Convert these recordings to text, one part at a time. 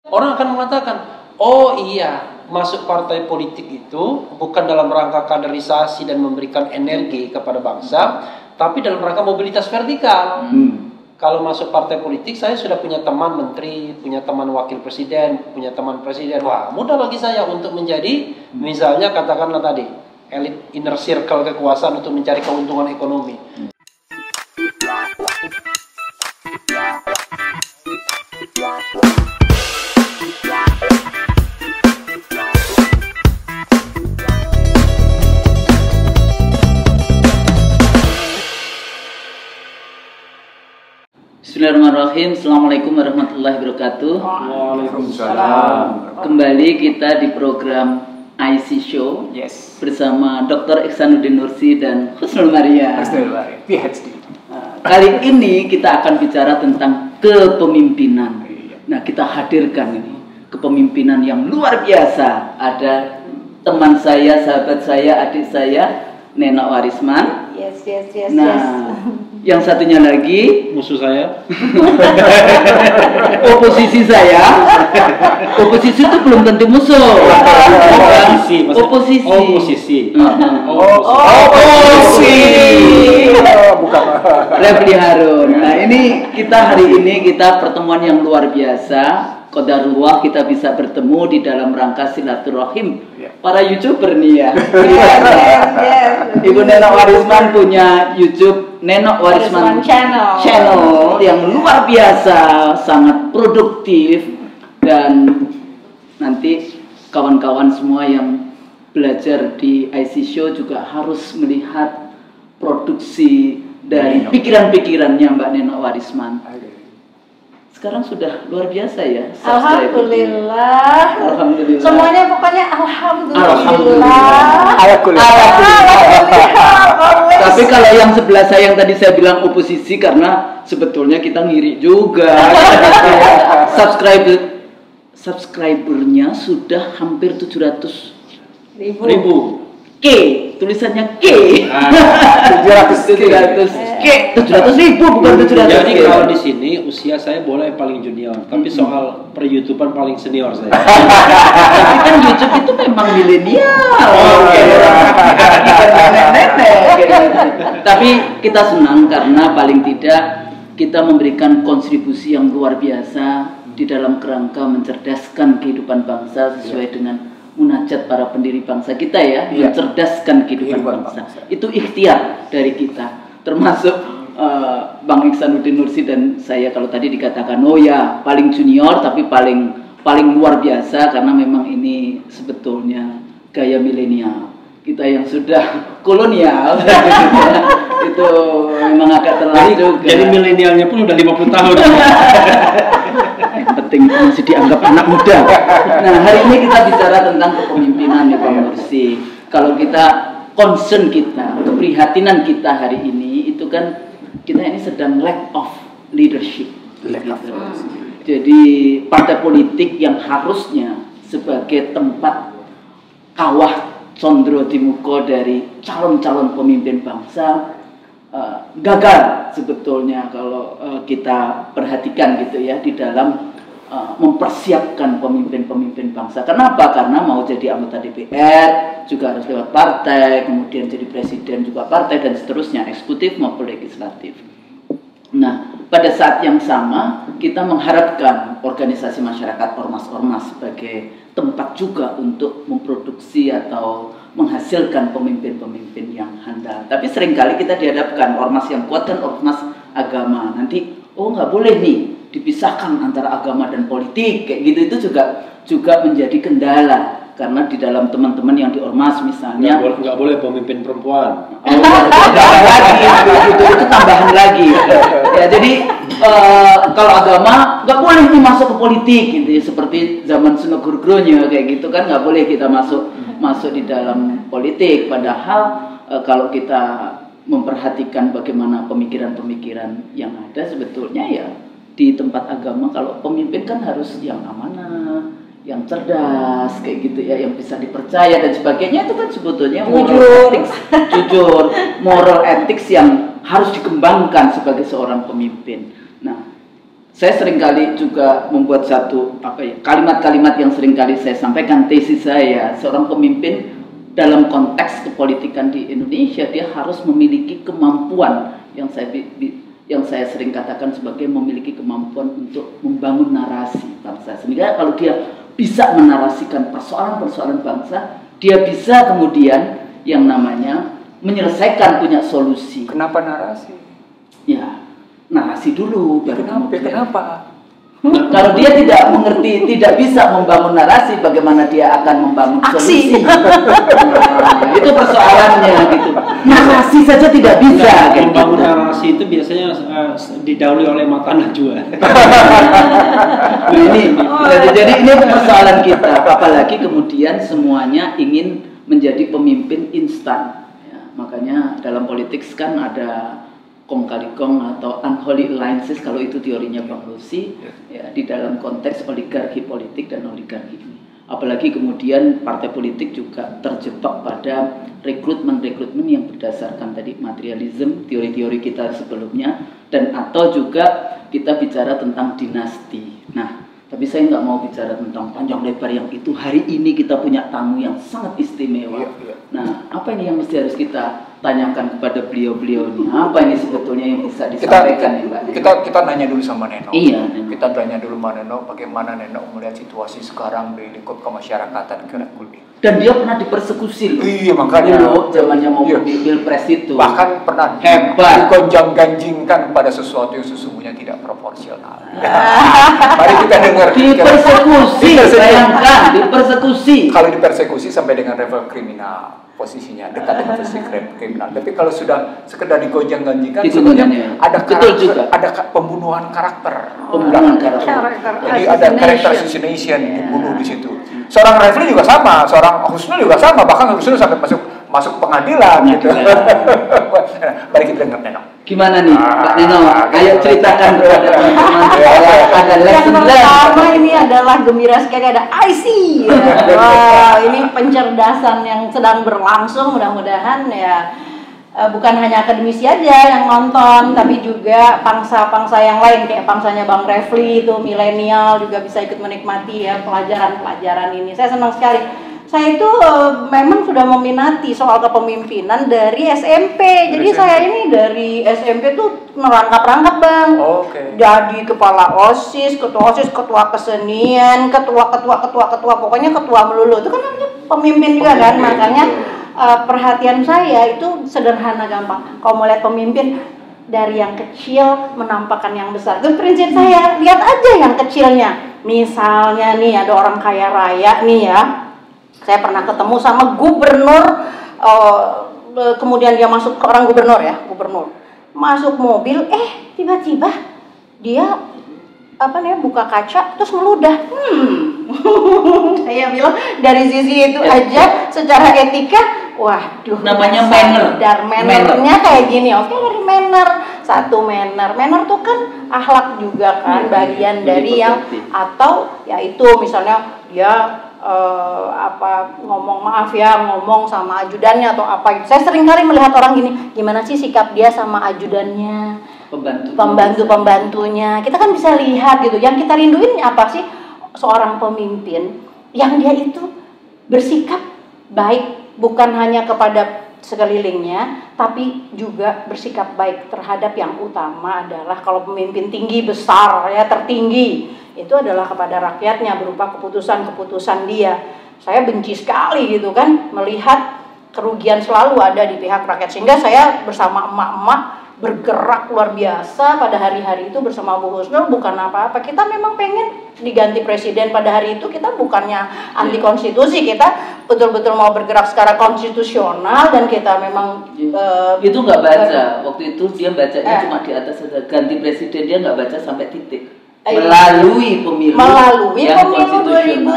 Orang akan mengatakan, oh iya, masuk partai politik itu bukan dalam rangka kaderisasi dan memberikan energi kepada bangsa, tapi dalam rangka mobilitas vertikal. Kalau masuk partai politik, saya sudah punya teman menteri, punya teman wakil presiden, punya teman presiden. Wah, mudah bagi saya untuk menjadi, misalnya katakanlah tadi, elit inner circle kekuasaan untuk mencari keuntungan ekonomi. Bismillahirrahmanirrahim. Assalamualaikum warahmatullahi wabarakatuh. Waalaikumsalam. Kembali kita di program IC Show bersama Dr. Ihsanuddin Nursi dan Husnul Maria. PhD. Kali ini kita akan bicara tentang kepemimpinan. Nah, kita hadirkan ini kepemimpinan yang luar biasa. Ada teman saya, sahabat saya, adik saya, Nenok Warisman. Yes. Nah, yang satunya lagi Musuh saya. oposisi saya. Oposisi itu belum tentu musuh. Oposisi. Bukan. Refli Harun. Nah, ini kita hari ini pertemuan yang luar biasa. Qadarullah kita bisa bertemu di dalam rangka silaturahim para YouTuber nih ya. Ibu Nenok Warisman punya YouTube Nenok Warisman channel yang luar biasa, sangat produktif, dan nanti kawan-kawan semua yang belajar di IC Show juga harus melihat produksi dari pikiran-pikirannya Mbak Nenok Warisman. Sekarang sudah luar biasa ya. Alhamdulillah. Semuanya pokoknya alhamdulillah. Tapi kalau yang sebelah saya yang tadi saya bilang oposisi, karena sebetulnya kita ngiri juga. Subscribernya sudah hampir 700.000. K, tulisannya K. 700.000 bukan 700. Jadi kalau di sini usia saya boleh paling junior, tapi soal per-YouTuber paling senior saya. Tapi kan YouTube itu memang milenial. Tapi kita senang karena paling tidak kita memberikan kontribusi yang luar biasa di dalam kerangka mencerdaskan kehidupan bangsa sesuai dengan munajat para pendiri bangsa kita ya, mencerdaskan kehidupan bangsa. Itu ikhtiar dari kita, termasuk Bang Ihsanuddin Nursi dan saya. Kalau tadi dikatakan oh ya paling junior tapi paling luar biasa, karena memang ini sebetulnya gaya milenial. Kita yang sudah kolonial itu memang agak telat juga. Jadi milenialnya pun udah 50 tahun. Yang penting masih dianggap anak muda. Nah, hari ini kita bicara tentang kepemimpinan ya Pak Nursi. Kalau kita concern kita, keprihatinan kita hari ini itu kan kita ini sedang lack of leadership. Jadi partai politik yang harusnya sebagai tempat kawah condro timuko dari calon-calon pemimpin bangsa gagal sebetulnya kalau kita perhatikan gitu ya di dalam mempersiapkan pemimpin-pemimpin bangsa. Kenapa? Karena mau jadi anggota DPR juga harus lewat partai, kemudian jadi presiden juga partai, dan seterusnya, eksekutif maupun legislatif. Nah, pada saat yang sama kita mengharapkan organisasi masyarakat, ormas-ormas sebagai tempat juga untuk memproduksi atau menghasilkan pemimpin-pemimpin yang handal. Tapi seringkali kita dihadapkan ormas yang kuat dan ormas agama. Nanti, oh nggak boleh nih dipisahkan antara agama dan politik, kayak gitu. Itu juga menjadi kendala. Karena di dalam teman-teman yang di ormas misalnya nggak boleh pemimpin perempuan. Itu tambahan lagi. Ya, jadi kalau agama nggak boleh nih masuk ke politik gitu ya, seperti zaman Sunan Gurgronya kayak gitu kan, nggak boleh kita masuk di dalam politik. Padahal kalau kita memperhatikan bagaimana pemikiran-pemikiran yang ada sebetulnya ya di tempat agama, kalau pemimpin kan harus yang amanah, yang cerdas kayak gitu ya, yang bisa dipercaya dan sebagainya. Itu kan sebetulnya moral ethics yang harus dikembangkan sebagai seorang pemimpin. Nah, saya seringkali juga membuat satu kalimat-kalimat yang seringkali saya sampaikan, tesis saya, seorang pemimpin dalam konteks kepolitikan di Indonesia dia harus memiliki kemampuan yang saya sering katakan sebagai memiliki kemampuan untuk membangun narasi bangsa. Sehingga kalau dia bisa menarasikan persoalan-persoalan bangsa, dia bisa kemudian yang namanya menyelesaikan, punya solusi. Kenapa narasi? Ya, narasi dulu. Kenapa? Kalau dia tidak mengerti, tidak bisa membangun narasi, bagaimana dia akan membangun solusi? Nah, itu persoalannya gitu. Narasi saja tidak bisa. Membangun narasi itu biasanya didahului oleh mata najwa. Jadi ini persoalan kita. Apalagi kemudian semuanya ingin menjadi pemimpin instan. Ya, makanya dalam politik kan ada kong kali kong atau unholy alliances, kalau itu teorinya Bang Lucy, ya, di dalam konteks oligarki politik dan oligarki ini. Apalagi kemudian partai politik juga terjebak pada rekrutmen yang berdasarkan tadi materialisme, teori-teori kita sebelumnya, dan atau juga kita bicara tentang dinasti. Nah, tapi saya nggak mau bicara tentang panjang lebar yang itu. Hari ini kita punya tamu yang sangat istimewa. Nah, apa ini yang mesti harus kita tanyakan kepada beliau-beliau ini? Apa ini sebetulnya yang bisa disampaikan ya, Mbak Neno? Kita nanya dulu sama Neno. Iya, Neno. Kita tanya dulu sama Neno bagaimana Neno melihat situasi sekarang di lingkup kemasyarakatan Kerakuldi. Dan dia pernah dipersekusi. Iya, makanya. Dulu zamannya mau pilpres itu. Bahkan pernah hebat digonjang-ganjingkan pada sesuatu yang sesungguhnya tidak proporsional. Mari kita dengar. Dipersekusi, bayangkan, dipersekusi. Kalau dipersekusi sampai dengan level kriminal, posisinya dekat dengan posisi kriminal. Tapi kalau sudah sekedar digonjang-ganjingkan, sebenarnya ada karakter, ada pembunuhan karakter. Jadi ada karakter assassination dibunuh di situ. Seorang Refli juga sama, seorang Husnul juga sama, bahkan Husnul sampai masuk pengadilan gitu. Mari kita dengar Neno. Gimana nih, Mbak Neno? Ayo ceritakan kepada teman-teman saya. Ada lesson yang pertama ini adalah gembira sekali, ada IC. Wah, ini pencerdasan yang sedang berlangsung. Mudah-mudahan ya bukan hanya akademisi aja yang nonton, tapi juga pangsa-pangsa yang lain kayak pangsanya Bang Refli itu milenial juga bisa ikut menikmati ya pelajaran-pelajaran ini. Saya senang sekali. Saya itu memang sudah meminati soal kepemimpinan dari SMP. Jadi saya ini dari SMP tuh merangkap-rangkap, Bang. Jadi kepala OSIS, ketua kesenian, ketua, pokoknya ketua melulu. Itu kan namanya pemimpin juga kan. Makanya perhatian saya itu sederhana, gampang. Kalau mau lihat pemimpin, dari yang kecil menampakkan yang besar. Itu prinsip saya. Lihat aja yang kecilnya. Misalnya nih ada orang kaya raya nih ya. Saya pernah ketemu sama gubernur, kemudian dia masuk ke orang gubernur, masuk mobil, tiba-tiba dia buka kaca terus meludah. Saya bilang dari sisi itu aja secara etika, waduh, namanya manner. Mannernya kayak gini. Oke, dari manner. Satu manner tuh kan akhlak juga kan, bagian dari yang, atau ya itu misalnya dia ngomong sama ajudannya atau apa. Saya sering kali melihat orang gini, gimana sih sikap dia sama ajudannya, pembantunya. Kita kan bisa lihat gitu. Yang kita rinduin apa sih? Seorang pemimpin yang dia itu bersikap baik bukan hanya kepada sekelilingnya, tapi juga bersikap baik terhadap yang utama adalah kalau pemimpin tinggi besar ya, tertinggi, itu adalah kepada rakyatnya berupa keputusan-keputusan dia. Saya benci sekali gitu kan melihat kerugian selalu ada di pihak rakyat, sehingga saya bersama emak-emak bergerak luar biasa pada hari-hari itu bersama Bu Husnul. Bukan apa-apa, kita memang pengen diganti presiden pada hari itu. Kita bukannya anti konstitusi, kita betul-betul mau bergerak secara konstitusional, dan kita memang itu nggak baca waktu itu, dia bacanya cuma di atas ada ganti presiden, dia nggak baca sampai titik. Melalui pemilu 2019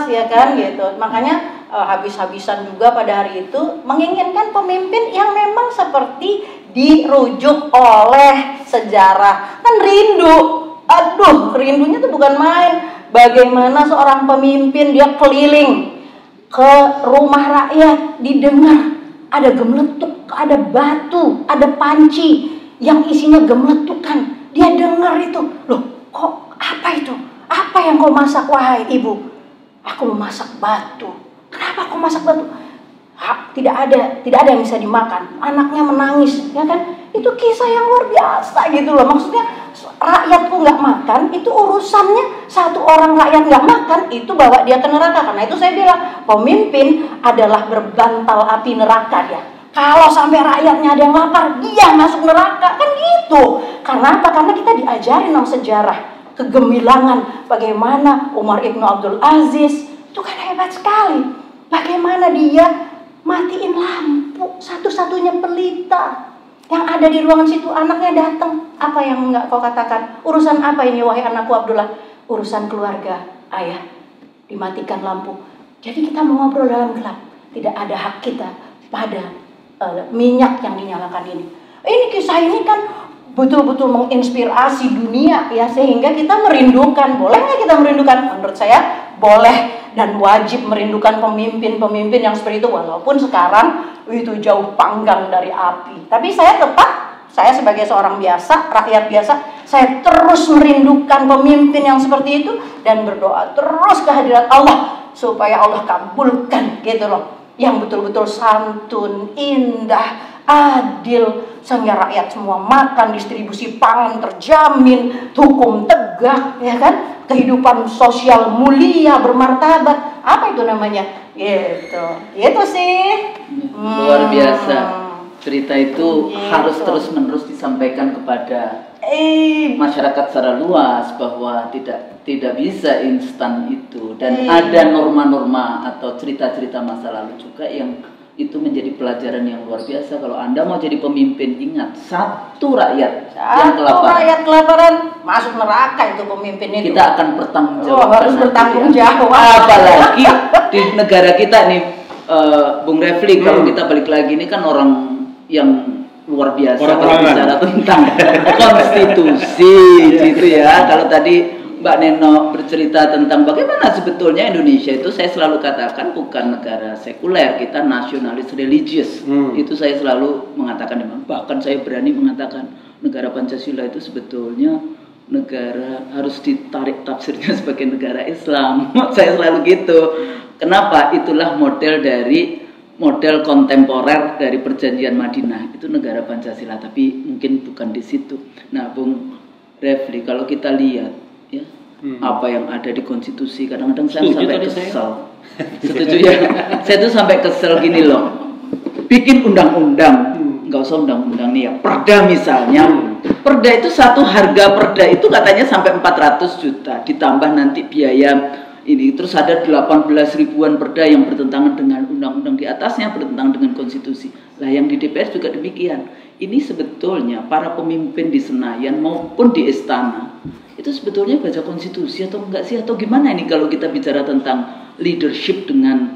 ya kan gitu. Makanya habis-habisan juga pada hari itu menginginkan pemimpin yang memang seperti dirujuk oleh sejarah. Kan rindunya tuh bukan main. Bagaimana seorang pemimpin dia keliling ke rumah rakyat, didengar ada gemeletuk, ada batu, ada panci yang isinya gemeletukan. dia dengar itu, loh kok apa itu? Apa yang kau masak wahai ibu? Aku memasak batu. Kenapa kau masak batu? Tidak ada yang bisa dimakan. Anaknya menangis, ya kan? Itu kisah yang luar biasa gitu loh. Maksudnya rakyatku nggak makan, itu urusannya. Satu orang rakyat nggak makan, itu bawa dia ke neraka. Karena itu saya bilang, pemimpin adalah berbantal api neraka dia. Kalau sampai rakyatnya ada yang lapar, dia masuk neraka, kan gitu. Karena apa? Karena kita diajarin dalam sejarah kegemilangan bagaimana Umar Ibn Abdul Aziz itu kan hebat sekali. Bagaimana dia matiin lampu, satu-satunya pelita yang ada di ruangan situ. Anaknya datang, apa yang enggak kau katakan? Urusan apa ini wahai anakku Abdullah? Urusan keluarga, ayah. Dimatikan lampu. Jadi kita mau ngobrol dalam gelap. Tidak ada hak kita pada minyak yang dinyalakan ini. Ini kisah ini kan betul-betul menginspirasi dunia ya, sehingga kita merindukan. Boleh nggak kita merindukan? Menurut saya boleh dan wajib merindukan pemimpin-pemimpin yang seperti itu, walaupun sekarang itu jauh panggang dari api. Tapi saya sebagai seorang biasa, rakyat biasa, saya terus merindukan pemimpin yang seperti itu dan berdoa terus kehadirat Allah supaya Allah kabulkan gitu loh, yang betul-betul santun, indah, adil, sehingga rakyat semua makan, distribusi pangan terjamin, hukum tegak, ya kan? Kehidupan sosial mulia, bermartabat. Apa itu namanya? Itu sih. Luar biasa. Cerita itu harus terus-menerus disampaikan kepada masyarakat secara luas bahwa tidak bisa instan itu, dan ada norma-norma atau cerita-cerita masa lalu juga yang itu menjadi pelajaran yang luar biasa. Kalau Anda mau jadi pemimpin, ingat, satu rakyat yang kelaparan masuk neraka itu pemimpin itu. Kita akan bertanggung jawab. Harus bertanggung jawab. Apalagi di negara kita nih, Bung Refli, kalau kita balik lagi, ini kan orang yang luar biasa kalau bicara tentang konstitusi gitu ya. Kalau tadi Mbak Neno bercerita tentang bagaimana sebetulnya Indonesia itu, saya selalu katakan bukan negara sekuler, kita nasionalis religius. Itu saya selalu mengatakan, bahkan saya berani mengatakan negara Pancasila itu sebetulnya negara harus ditarik tafsirnya sebagai negara Islam. Saya selalu gitu. Kenapa? Itulah model kontemporer dari perjanjian Madinah, itu negara Pancasila, tapi mungkin bukan di situ. Nah, Bung Refli, kalau kita lihat ya, apa yang ada di konstitusi, kadang-kadang saya sampai kesel. Setuju ya? Saya tuh sampai kesel gini loh. Bikin undang-undang, nggak usah undang-undang nih ya, perda misalnya. Perda itu satu harga perda itu katanya sampai 400 juta, ditambah nanti biaya ini, terus ada 18 ribuan perda yang bertentangan dengan undang-undang di atasnya, bertentangan dengan konstitusi. Lah yang di DPR juga demikian. Ini sebetulnya para pemimpin di Senayan maupun di Istana itu sebetulnya baca konstitusi atau enggak sih, atau gimana ini kalau kita bicara tentang leadership dengan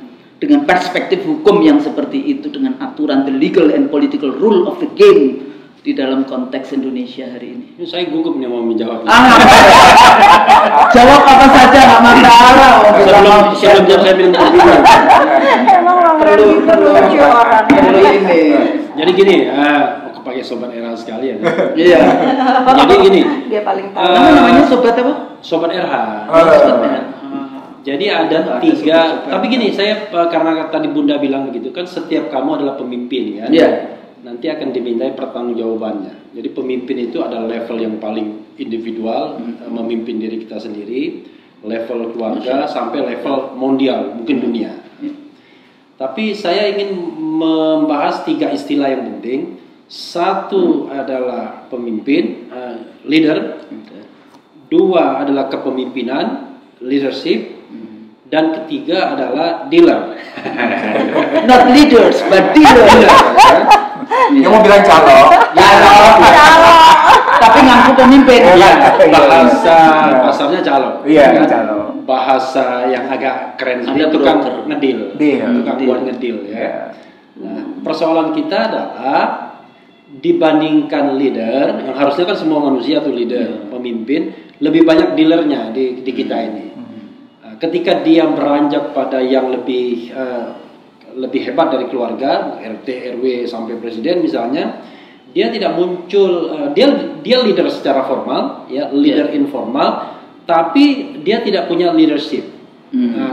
perspektif hukum yang seperti itu, dengan aturan the legal and political rule of the game di dalam konteks Indonesia hari ini. Saya gugup nih mau menjawabnya. Jawab apa saja nggak masalah. Sebelum saya minum kopi. Perlu ini. Jadi gini, pakai sobat era sekalian. Iya. Jadi gini. Dia paling tahu. Namanya sobat apa? Sobat RH. Sobat RH. Jadi ada 3. Tapi gini, saya karena tadi Bunda bilang begitu kan, setiap kamu adalah pemimpin kan. Iya. Nanti akan dimintai pertanggungjawabannya. Jadi pemimpin itu ada level yang paling individual, memimpin diri kita sendiri, level keluarga, sampai level mondial, mungkin dunia. Tapi saya ingin membahas 3 istilah yang penting. Satu adalah pemimpin, leader. 2 adalah kepemimpinan, leadership. Dan ketiga adalah dealer. Not leaders, but dealer. Dia mau bilang calo. Tapi ngaku pemimpin. Bahasa pasarnya calo. Iya, calo. Bahasa yang agak keren Ada itu tukang broker. ngedil. Tukang buat ngedil ya. Nah, persoalan kita adalah dibandingkan leader, yang harusnya kan semua manusia tuh leader, pemimpin, lebih banyak dealernya di kita ini. Ketika dia beranjak pada yang lebih hebat dari keluarga, RT, RW sampai presiden misalnya, Dia tidak muncul, dia leader secara formal, ya, leader informal, tapi dia tidak punya leadership,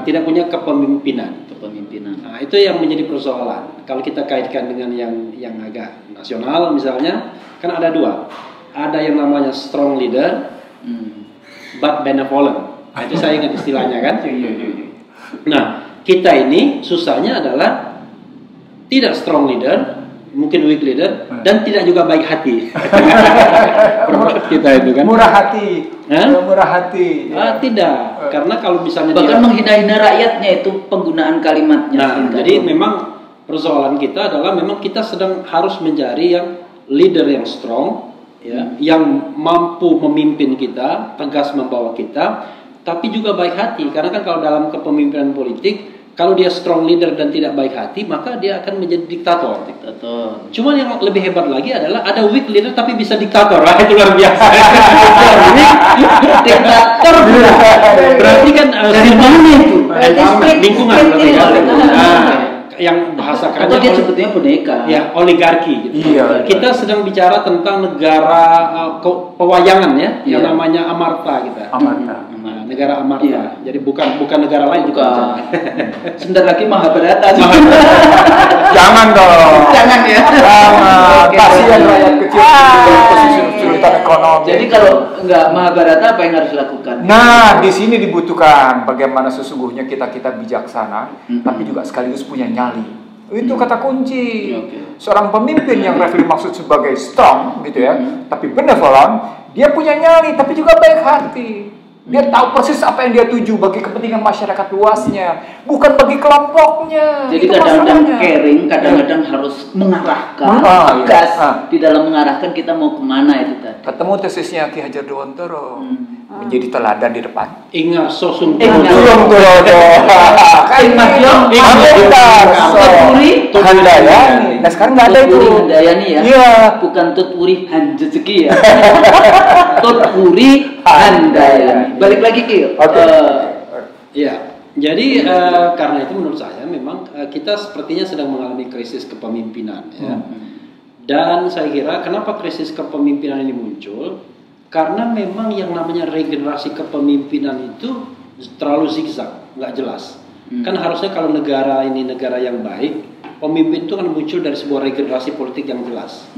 tidak punya kepemimpinan. Nah, itu yang menjadi persoalan. Kalau kita kaitkan dengan yang agak nasional, misalnya, kan ada dua. Ada yang namanya strong leader, but benevolent. Nah, itu saya ingat istilahnya kan. Nah, kita ini susahnya adalah tidak strong leader, mungkin weak leader, dan tidak juga baik hati. Kita itu kan murah hati. Murah hati. Tidak, karena kalau misalnya bahkan menghina-hina rakyatnya itu penggunaan kalimatnya. Nah, jadi memang persoalan kita adalah memang kita sedang harus mencari yang leader yang strong, ya, yang mampu memimpin kita, tegas membawa kita, tapi juga baik hati. Karena kan kalau dalam kepemimpinan politik, kalau dia strong leader dan tidak baik hati, maka dia akan menjadi diktator. Cuman yang lebih hebat lagi adalah ada weak leader tapi bisa diktator. Wah, itu luar biasa. Diktator berarti kan dari mana itu? Lingkungan berarti kan. Yang bahasa kerennya atau dia sebetulnya boneka. Ya, oligarki gitu. Iya. Kita sedang bicara tentang negara pewayangan ya, yang namanya Amarta kita. Amarta. Nah, negara Amarta. Iya. Jadi bukan negara lain juga. Sebentar lagi Mahabharata. Jangan dong. Jangan ya. Kasihan rakyat kecil dalam posisi kesulitan ekonomi. Jadi kalau enggak Mahabharata apa yang harus dilakukan? Nah, di sini dibutuhkan bagaimana sesungguhnya kita bijaksana, tapi juga sekaligus punya nyali. Itu kata kunci. Seorang pemimpin yang Refli maksud sebagai strong gitu ya, tapi benevolent, dia punya nyali tapi juga baik hati. Dia tahu persis apa yang dia tuju bagi kepentingan masyarakat luasnya, bukan bagi kelompoknya. Jadi kadang-kadang caring, kadang-kadang harus mengarahkan, tegas di dalam mengarahkan kita mau kemana itu tadi. Ketemu tesisnya Ki Hajar Dewantara, menjadi teladan di depan. Ingat Sosun Handayani. Nah sekarang nggak ada itu. Handayani ya. Iya. Bukan Tutwuri Hanjezeki ya. Tutwuri Handayani. Balik lagi Ki. Ya. Jadi karena itu menurut saya memang kita sepertinya sedang mengalami krisis kepemimpinan ya. Dan saya kira kenapa krisis kepemimpinan ini muncul? Karena memang yang namanya regenerasi kepemimpinan itu terlalu zigzag, nggak jelas. Kan harusnya kalau negara ini negara yang baik, pemimpin itu kan muncul dari sebuah regenerasi politik yang jelas.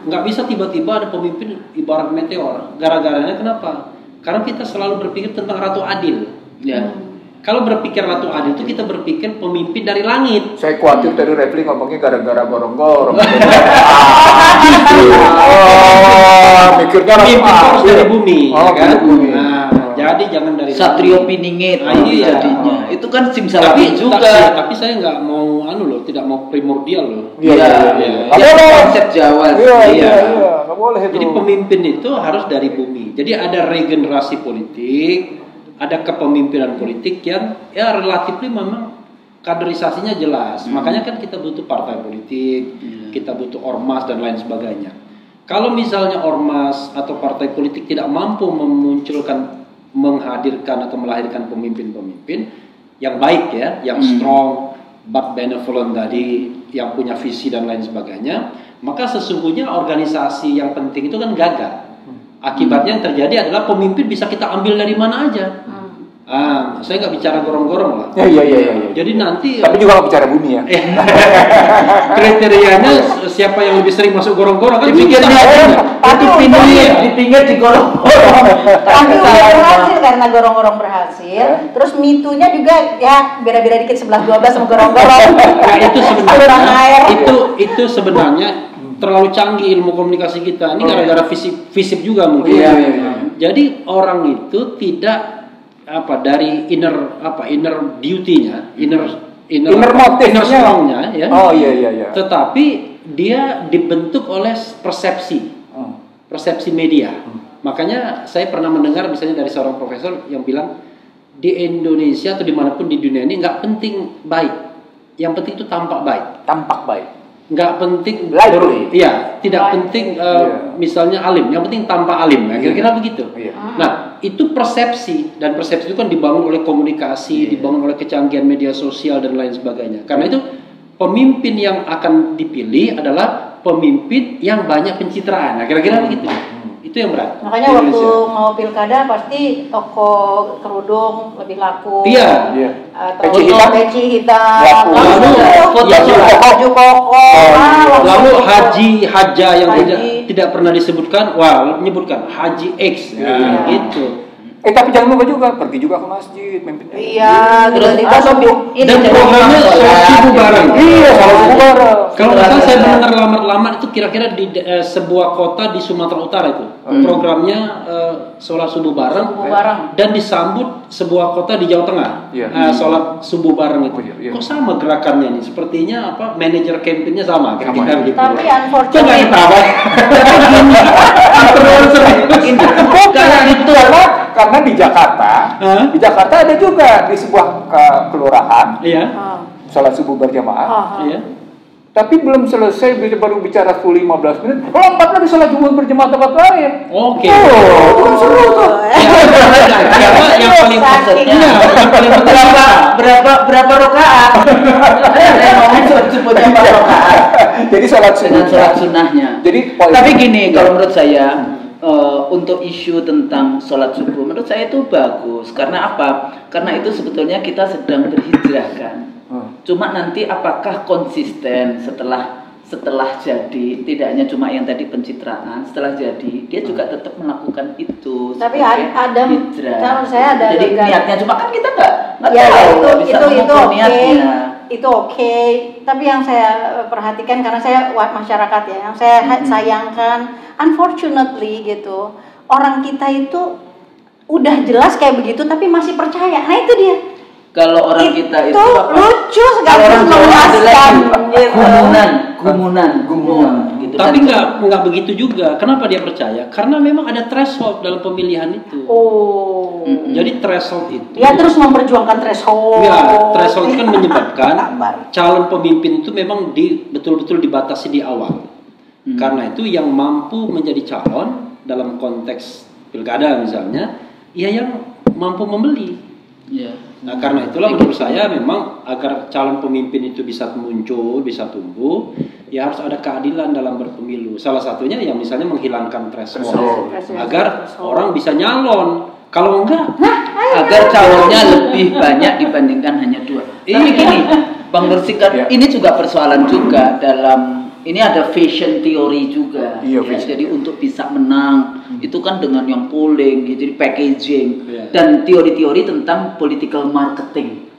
Nggak bisa tiba-tiba ada pemimpin ibarat meteor. Gara-garanya kenapa? Karena kita selalu berpikir tentang Ratu Adil. Ya. Kalau berpikir Ratu Adil itu kita berpikir pemimpin dari langit. Saya khawatir tadi Refli ngomongnya gara-gara gorong-gorong. Mikirnya pemimpin harus dari bumi, kan? Bumi. Nah, jadi jangan dari Satrio Piningit jadinya. Itu kan simsalabim juga. Tapi saya nggak mau tidak mau primordial loh. Iya. Konsep Jawa. Iya. Nggak boleh itu. Jadi pemimpin itu harus dari bumi. Jadi ada regenerasi politik. Ada kepemimpinan politik yang ya relatif memang kaderisasinya jelas. Makanya kan kita butuh partai politik, kita butuh ormas dan lain sebagainya. Kalau misalnya ormas atau partai politik tidak mampu memunculkan, menghadirkan atau melahirkan pemimpin-pemimpin yang baik ya, yang strong, but benevolent tadi, yang punya visi dan lain sebagainya, maka sesungguhnya organisasi yang penting itu kan gagal. Akibatnya yang terjadi adalah pemimpin bisa kita ambil dari mana aja. Saya nggak bicara gorong-gorong lah. Iya. Jadi nanti. Tapi juga nggak bicara bumi ya. Kriterianya siapa yang lebih sering masuk gorong-gorong kan? Dipikirnya itu pinggir di gorong-gorong. Berhasil karena gorong-gorong berhasil. Terus mitunya juga ya beda-beda dikit 11-12 sama gorong-gorong. Nah itu sebenarnya terlalu canggih ilmu komunikasi kita. Ini gara-gara visip juga mungkin. Iya. Jadi orang itu tidak dari inner beauty-nya, inner motifnya, strong-nya ya. Iya. Tetapi dia dibentuk oleh persepsi media. Makanya saya pernah mendengar misalnya dari seorang profesor yang bilang di Indonesia atau dimanapun di dunia ini nggak penting baik, yang penting itu tampak baik. Nggak penting tidak penting misalnya alim, yang penting tanpa alim, kira-kira begitu. Nah itu persepsi, dan persepsi itu kan dibangun oleh komunikasi, dibangun oleh kecanggihan media sosial dan lain sebagainya. Karena itu pemimpin yang akan dipilih adalah pemimpin yang banyak pencitraan. Nah, kira-kira begitu. Itu yang berat. Makanya waktu mau pilkada pasti toko kerudung lebih laku. Iya. Atau peci hitam. Lalu baju koko. Lalu haja yang tidak pernah disebutkan, menyebutkan Haji X. Nah, gitu. Tapi jangan lupa juga pergi juga ke masjid, mimpin. Iya, dan programnya sholat subuh bareng. Iya, sholat subuh bareng. Kalau misalnya saya mendengar lamar-lamar itu kira-kira di sebuah kota di Sumatera Utara itu programnya sholat subuh bareng dan disambut sebuah kota di Jawa Tengah sholat subuh bareng itu. Kok sama gerakannya ini? Sepertinya manajer campaignnya sama kira-kira gitu. Tapi unfortunately karena di Jakarta ada juga di sebuah kelurahan sholat subuh berjamaah. Tapi belum selesai, baru bicara full 15 menit, lompat lagi sholat subuh berjamaah tempat lain. Oke. Belum seru tuh. Yang paling berapa rakaat? Saya ngomong sholat subuh berapa rakaat? Jadi sholat subuh dengan sholat sunnahnya. Tapi gini, kalau menurut saya untuk isu tentang sholat subuh, menurut saya itu bagus. Karena apa? Karena itu sebetulnya kita sedang berhijrah kan. Cuma nanti apakah konsisten setelah jadi, tidak hanya cuma yang tadi pencitraan, setelah jadi dia juga tetap melakukan itu. Tapi ada hijrah. Kalau saya ada jadi niatnya, cuma kan kita nggak tahu niatnya. Itu oke. Tapi yang saya perhatikan, karena saya masyarakat ya, yang saya sayangkan, unfortunately gitu, orang kita itu udah jelas kayak begitu tapi masih percaya. Nah itu dia. Kalau orang kita itu lucu sekali, memuaskan gitu. Gumunan gitu. Tapi nggak begitu juga. Kenapa dia percaya? Karena memang ada threshold dalam pemilihan itu. Jadi threshold itu dia terus memperjuangkan threshold. Ya, threshold itu kan menyebabkan calon pemimpin itu memang betul-betul dibatasi di awal. Karena itu yang mampu menjadi calon dalam konteks pilkada misalnya, yang mampu membeli. Nah, karena itulah menurut saya memang agar calon pemimpin itu bisa muncul, bisa tumbuh, ya harus ada keadilan dalam berpemilu. Salah satunya yang misalnya menghilangkan threshold agar orang bisa nyalon. Kalau enggak, agar calonnya lebih banyak dibandingkan hanya 2. Tapi gini, Bang Nursi kan ini juga persoalan juga dalam ini ada fashion theory juga. Jadi untuk bisa menang itu kan dengan yang polling, jadi packaging dan teori-teori tentang political marketing.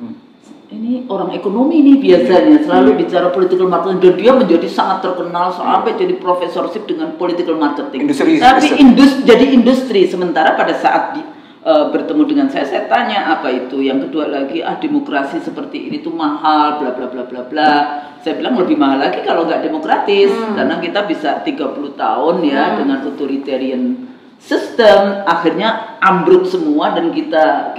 Ini orang ekonomi nih biasanya selalu bicara political marketing dan dia menjadi sangat terkenal sampai jadi profesorship dengan political marketing. Tapi jadi industri, sementara pada saat bertemu dengan saya tanya apa itu. Yang kedua lagi, demokrasi seperti ini tuh mahal, bla bla bla bla bla. Saya bilang lebih mahal lagi kalau nggak demokratis, karena kita bisa 30 tahun ya dengan authoritarian sistem, akhirnya ambruk semua dan kita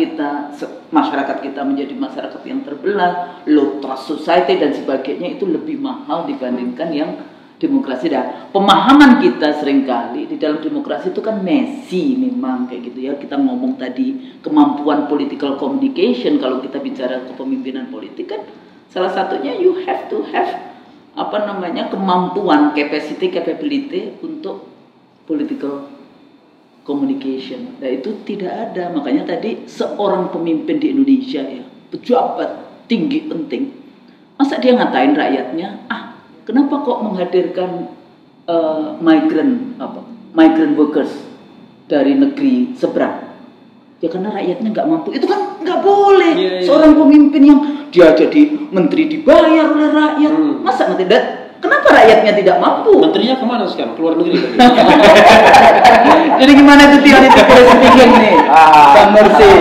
masyarakat kita menjadi masyarakat yang terbelah, low trust society dan sebagainya, itu lebih mahal dibandingkan yang demokrasi. Dan pemahaman kita seringkali di dalam demokrasi itu kan messy memang kayak gitu ya. Kita ngomong tadi kemampuan political communication, kalau kita bicara kepemimpinan politik kan salah satunya you have to have kemampuan, capability untuk political communication. Nah itu tidak ada. Makanya tadi seorang pemimpin di Indonesia ya, pejabat tinggi penting, masa dia ngatain rakyatnya, kenapa kok menghadirkan migrant workers dari negeri seberang? Ya karena rakyatnya nggak mampu. Itu kan nggak boleh. Seorang pemimpin yang dia jadi menteri dibayar oleh rakyat, masa nggak tidak? Kenapa rakyatnya tidak mampu? Menterinya kemana sekarang? Keluar negeri. Jadi gimana itu teori speaking nih, Bang Nursi?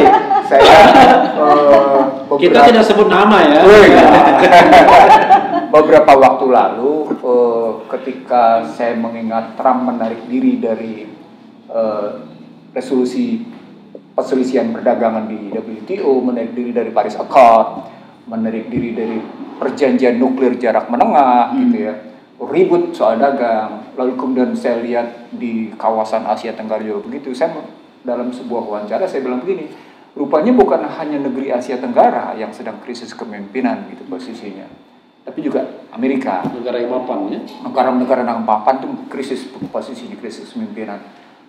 Kita tidak sebut nama ya. Beberapa waktu lalu, ketika saya mengingat Trump menarik diri dari resolusi perselisihan perdagangan di WTO, menarik diri dari Paris Accord, menarik diri dari perjanjian nuklir jarak menengah, gitu ya, ribut soal dagang. Lalu kemudian saya lihat di kawasan Asia Tenggara juga begitu. Saya dalam sebuah wawancara saya bilang begini, rupanya bukan hanya negeri Asia Tenggara yang sedang krisis kepemimpinan gitu posisinya. tapi juga Amerika. Negara yang mapan ya. Negara-negara yang mapan itu krisis posisinya, krisis kepemimpinan.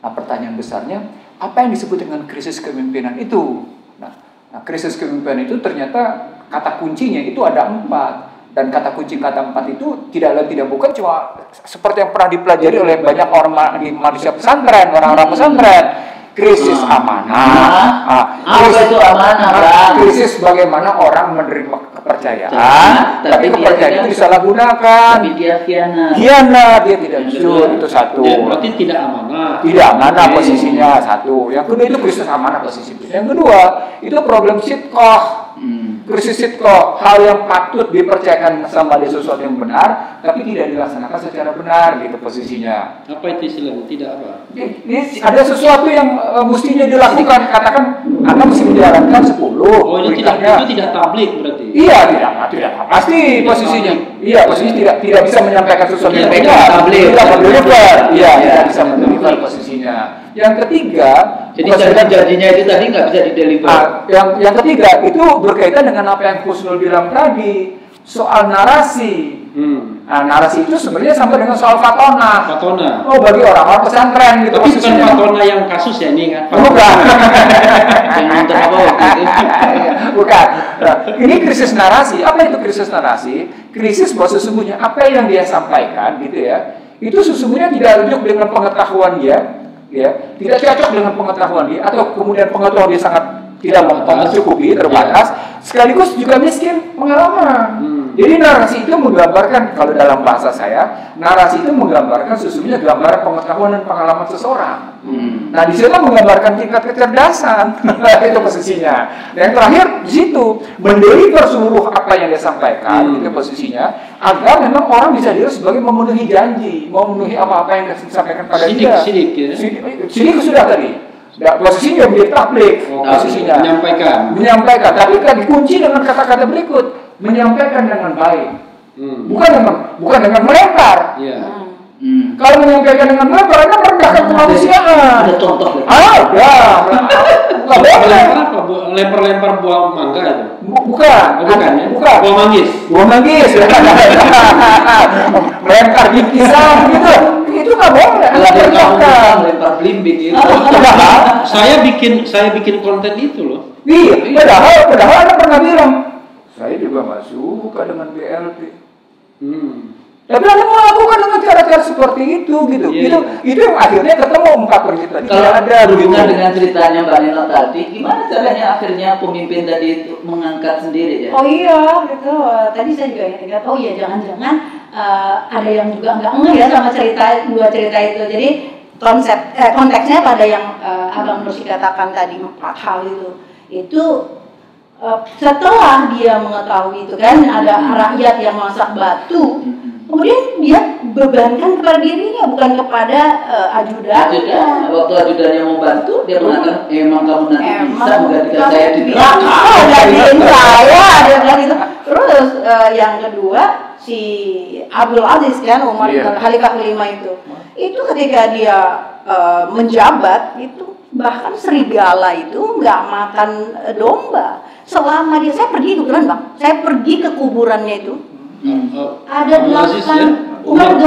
Nah, pertanyaan besarnya, apa yang disebut dengan krisis kepemimpinan itu? Nah, krisis kepemimpinan itu ternyata kata kuncinya itu ada 4. Dan kata kunci kata 4 itu tidak bukan cuma seperti yang pernah dipelajari oleh banyak orang di manusia pesantren, orang-orang pesantren. Krisis amanah. Apa itu amanah? Krisis bagaimana orang menerima kepercayaan, tapi kepercayaan itu disalahgunakan. Tapi dia khianat. Dia tidak jujur, itu satu. Ya, berarti tidak amanah. Tidak amanah posisinya, satu. Yang kedua itu krisis amanah posisi. Yang kedua itu problem sitqoh. Krisis sitqoh, hal yang patut dipercayakan sama dia sesuatu yang benar, tapi tidak dilaksanakan secara benar, gitu posisinya. Apa itu istilahnya? Tidak apa? Ini ada sesuatu yang mestinya dilakukan, katakan Anda mesti menjalankan 10. Oh, itu tidak tablik berarti? Iya, tidak. Pasti posisinya. Iya, posisinya tidak bisa menyampaikan sesuatu yang benar. Tidak berdeliver. Iya, tidak bisa mendeliver posisinya. Yang ketiga, jadi janjinya itu tadi nggak bisa dideliver. Yang ketiga itu berkaitan dengan apa yang Husnul bilang tadi, soal narasi. Nah, narasi itu sebenarnya sama dengan soal fatona. Oh, bagi orang-orang pesantren gitu. Tapi bukan fatona yang kasus ya ini kan? Bukan. Bukan. Nah, ini krisis narasi. Apa itu krisis narasi? Krisis bahwa sesungguhnya apa yang dia sampaikan gitu ya, itu sesungguhnya tidak rujuk dengan pengetahuan dia. Ya, tidak cocok dengan pengetahuan dia, atau kemudian pengetahuan dia sangat tidak mencukupi, terbatas, sekaligus juga miskin pengalaman. Jadi narasi itu menggambarkan, kalau dalam bahasa saya, narasi itu menggambarkan sesungguhnya gambaran pengetahuan dan pengalaman seseorang. Nah, di situ menggambarkan tingkat kecerdasan. Itu posisinya. Dan yang terakhir di situ mendeliver seluruh apa yang dia sampaikan, itu posisinya, agar memang orang bisa dilihat sebagai memenuhi janji, memenuhi apa-apa yang disampaikan pada dia. Sidik sudah tadi. Posisinya menjadi tablik, posisinya menyampaikan. Tapi kan dikunci dengan kata-kata berikut, menyampaikan dengan baik, bukan dengan melempar. Kalau menyampaikan dengan melempar, Anda merendahkan kemanusiaan. Ada contoh? Lempar-lempar buah mangga itu? Bukan. Buah manggis. Melempar bingkisan gitu. Itu nggak boleh. Lempar belimbing itu. Saya bikin konten itu loh. Iya. Padahal Anda pernah bilang, saya juga nggak suka dengan BLT. Tapi Anda melakukan dengan cara-cara seperti itu gitu. Itu yang akhirnya ketemu 4 prinsip tadi. Kalau ada hubungan dengan ceritanya Mbak Nino tadi, gimana caranya akhirnya pemimpin tadi itu mengangkat sendiri ya? Oh iya, gitu. Tadi saya juga ingat. Oh iya, jangan-jangan ada yang juga nggak ngeh ya sama dua cerita itu. Jadi konteksnya pada yang Abang Nursi katakan tadi 4 hal itu setelah dia mengetahui itu kan ada rakyat yang masak batu. Kemudian dia bebankan kepada dirinya, bukan kepada ajudan. Waktu ajudannya mau bantu, dia mengatakan, emang kamu nanti bisa menggantikan saya di neraka. Gantiin saya, dia bilang gitu. Terus yang kedua, si Abdul Aziz kan, Umar Khalifah kelima itu ketika dia menjabat itu bahkan serigala itu nggak makan domba. Selama saya pergi kebetulan Bang, saya pergi ke kuburannya itu. Ada 8 Umar itu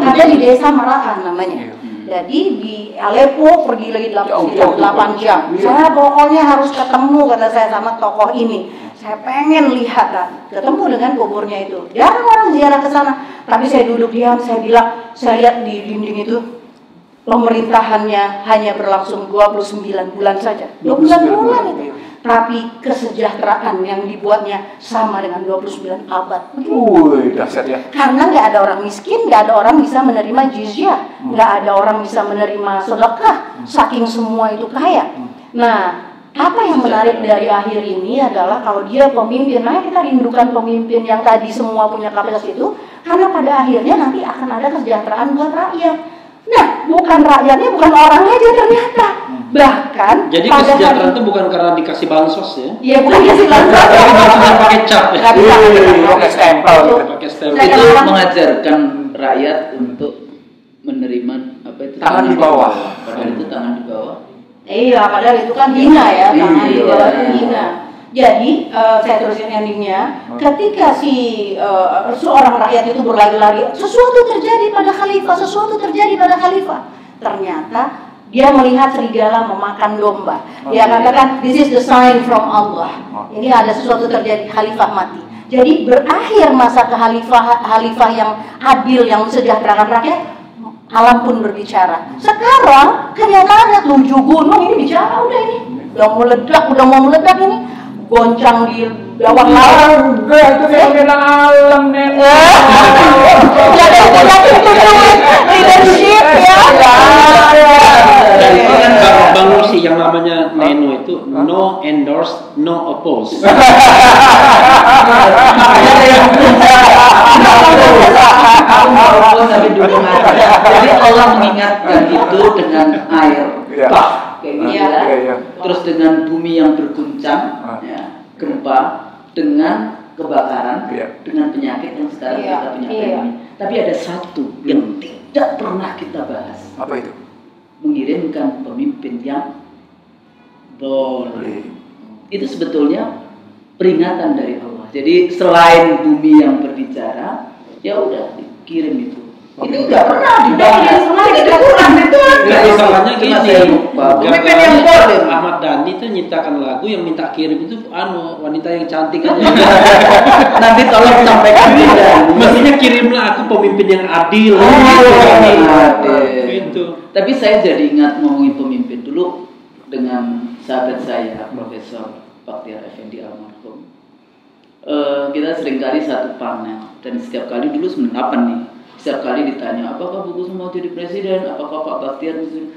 ada di desa Marakan namanya. Jadi di Aleppo pergi lagi 8 jam. Saya pokoknya harus ketemu kata saya sama tokoh ini. Saya pengen lihat kan, ketemu dengan kuburnya itu. Jarang orang ziarah ke sana. Tapi saya duduk diam, saya bilang, saya lihat di dinding itu pemerintahannya hanya berlangsung 29 bulan saja. 29 bulan itu. Tapi kesejahteraan yang dibuatnya sama dengan 29 abad. Dahsyat ya. Karena nggak ada orang miskin, nggak ada orang bisa menerima jizyah, nggak ada orang bisa menerima sedekah, saking semua itu kaya. Nah, apa yang menarik dari akhir ini adalah kalau dia pemimpin, makanya kita rindukan pemimpin yang tadi semua punya kapasitas itu, karena pada akhirnya nanti akan ada kesejahteraan buat rakyat. Nah, bukan rakyatnya, bukan orang aja ternyata. Bahkan jadi kesejahteraan itu bukan karena dikasih bansos ya? Iya, bukan dikasih bansos. Pakai cap ya? Pakai stempel. Itu mengajarkan rakyat untuk menerima apa itu? Tangan di bawah. Padahal itu tangan di bawah. Iya, padahal itu kan hina ya, tangan di bawah itu hina. Jadi saya terusin endingnya. Ketika seorang rakyat itu berlari-lari, sesuatu terjadi pada khalifah. Ternyata dia melihat serigala memakan domba. Dia katakan, this is the sign from Allah. Ini ada sesuatu terjadi, khalifah mati. Jadi berakhir masa khalifah yang adil, yang mensejahterakan rakyat. Alam pun berbicara. Sekarang kenyataannya 7 gunung ini bicara, udah ini udah mau meledak ini. Goncang di bawah laut. Itu fenomena alam, Nen. Jadi itu leadership ya. Dan itu kan Bang Nursi yang namanya Neno itu no endorse, no oppose. Jadi Allah mengingatkan itu dengan air bah kayak gitu ya. Terus dengan bumi yang berguncang, gempa, dengan kebakaran, dengan penyakit yang sekarang kita punya ini. Tapi ada satu yang tidak pernah kita bahas. Apa itu? Mengirimkan pemimpin yang boleh. Itu sebetulnya peringatan dari Allah. Jadi selain bumi yang berbicara, ya udah dikirim itu. Ini nggak pernah dibahas. Tidak kurang itu. Masalahnya gini, pemimpin yang boleh. Ahmad Dhani itu nyiptakan lagu yang minta kirim itu wanita yang cantik aja. Nanti tolong sampaikan tidak. Mestinya kirimlah aku pemimpin yang adil. Itu. Tapi saya jadi ingat ngomongin pemimpin dulu dengan sahabat saya Profesor Baktiar Effendi almarhum. Kita seringkali satu panel dan setiap kali dulu 98 nih. Setiap kali ditanya, apakah Bukus mau jadi presiden, apakah Pak Baktiar itu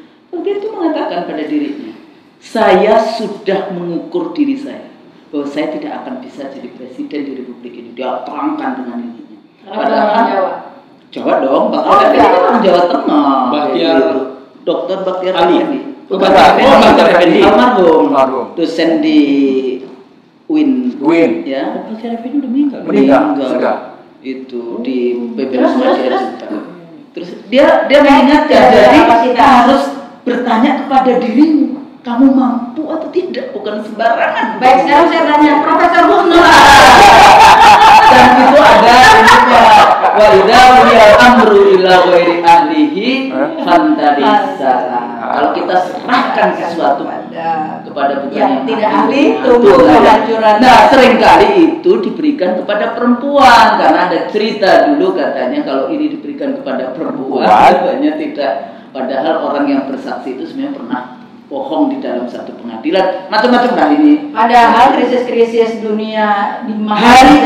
mengatakan pada dirinya, saya sudah mengukur diri saya bahwa saya tidak akan bisa jadi presiden di Republik ini. Dia terangkan dengan dirinya. Padahal Jawa dong, Baktiar ini kan Jawa Tengah. Baktiar Dokter Baktiar Ali. Baktiar Effendi almarhum, dosen di Win. Ya. Baktiar Effendi udah meninggal. Sudah. Itu di PBS terus dia mengingatkan, jadi harus bertanya kepada dirimu, kamu mampu atau tidak, bukan sembarangan. Baik, sekarang saya tanya Profesor Husnul. Dan itu ada wa idza wal amru ila ghairi ahlihi fantabisa. Kalau kita serahkan sesuatu kepada bukan yang tidak ahli, tunggu kehancuran. Nah, seringkali itu diberikan kepada perempuan karena ada cerita dulu katanya kalau ini diberikan kepada perempuan banyak tidak. Padahal orang yang bersaksi itu sebenarnya pernah bohong di dalam satu pengadilan, macam-macam lah ini. Padahal krisis-krisis dunia di hari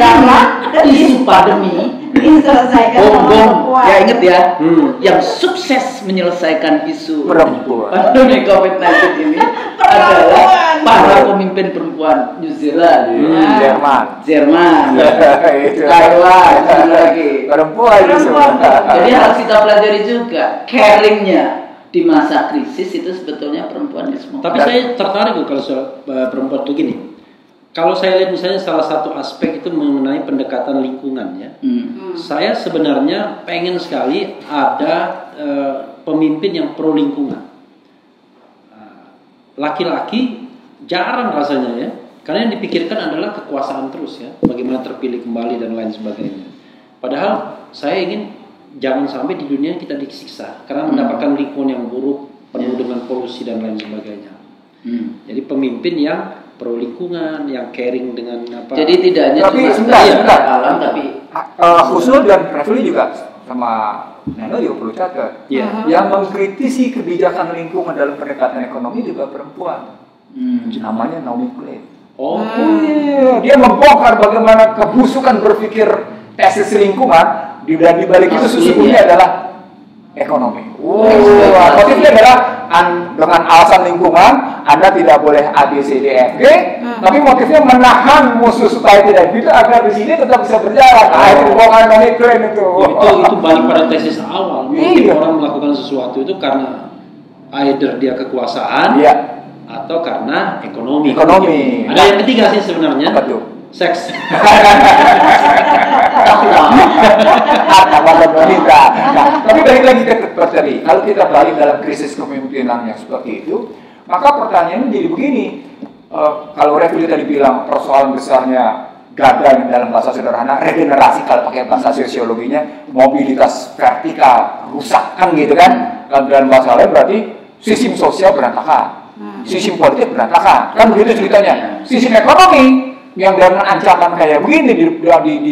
isu pandemi diselesaikan sama perempuan. Ya ingat ya, yang sukses menyelesaikan isu pandemi COVID-19 ini adalah para pemimpin perempuan New Zealand, Jerman, Taiwan, lagi perempuan. Jadi harus kita pelajari juga caringnya. Di masa krisis itu sebetulnya perempuan semua. Tapi saya tertarik kalau soal perempuan itu gini. Kalau saya lihat misalnya salah satu aspek itu mengenai pendekatan lingkungan ya. Saya sebenarnya pengen sekali ada pemimpin yang pro lingkungan. Laki-laki jarang rasanya ya. Karena yang dipikirkan adalah kekuasaan terus ya. Bagaimana terpilih kembali dan lain sebagainya. Padahal saya ingin jangan sampai di dunia kita disiksa karena mendapatkan lingkungan yang buruk, penuh dengan polusi dan lain sebagainya. Jadi pemimpin yang pro lingkungan, yang caring dengan apa? Jadi tidak hanya cuma alam, tapi Husnul dan Rafli juga sama Neno juga perlu catat. Yang mengkritisi kebijakan lingkungan dalam pendekatan ekonomi juga perempuan. Namanya Naomi Klein. Dia membongkar bagaimana kebusukan berpikir tesis lingkungan. Dan di balik itu sesungguhnya adalah ekonomi. Motifnya adalah dengan alasan lingkungan Anda tidak boleh A, B, C, D, F, G, tapi motifnya menahan musuh supaya tidak bisa agar di sini tetap bisa berjalan. Itu hubungan Naomi Klein itu. Itu balik pada tesis awal. Motif orang melakukan sesuatu itu karena either dia kekuasaan atau karena ekonomi. Ada yang ketiga sih sebenarnya. Apa tuh? Seks. Tapi balik lagi ke tadi, kalau kita balik dalam krisis kepemimpinan yang seperti itu, maka pertanyaannya jadi begini: kalau Refli tadi bilang persoalan besarnya gagal dalam bahasa sederhana, regenerasi kalau pakai bahasa sosiologinya, mobilitas vertikal rusak kan gitu kan. Kalau dalam bahasa lain berarti sistem sosial berantakan, sistem politik berantakan, kan begitu ceritanya. Sistem ekonomi yang dengan ancaman kayak begini di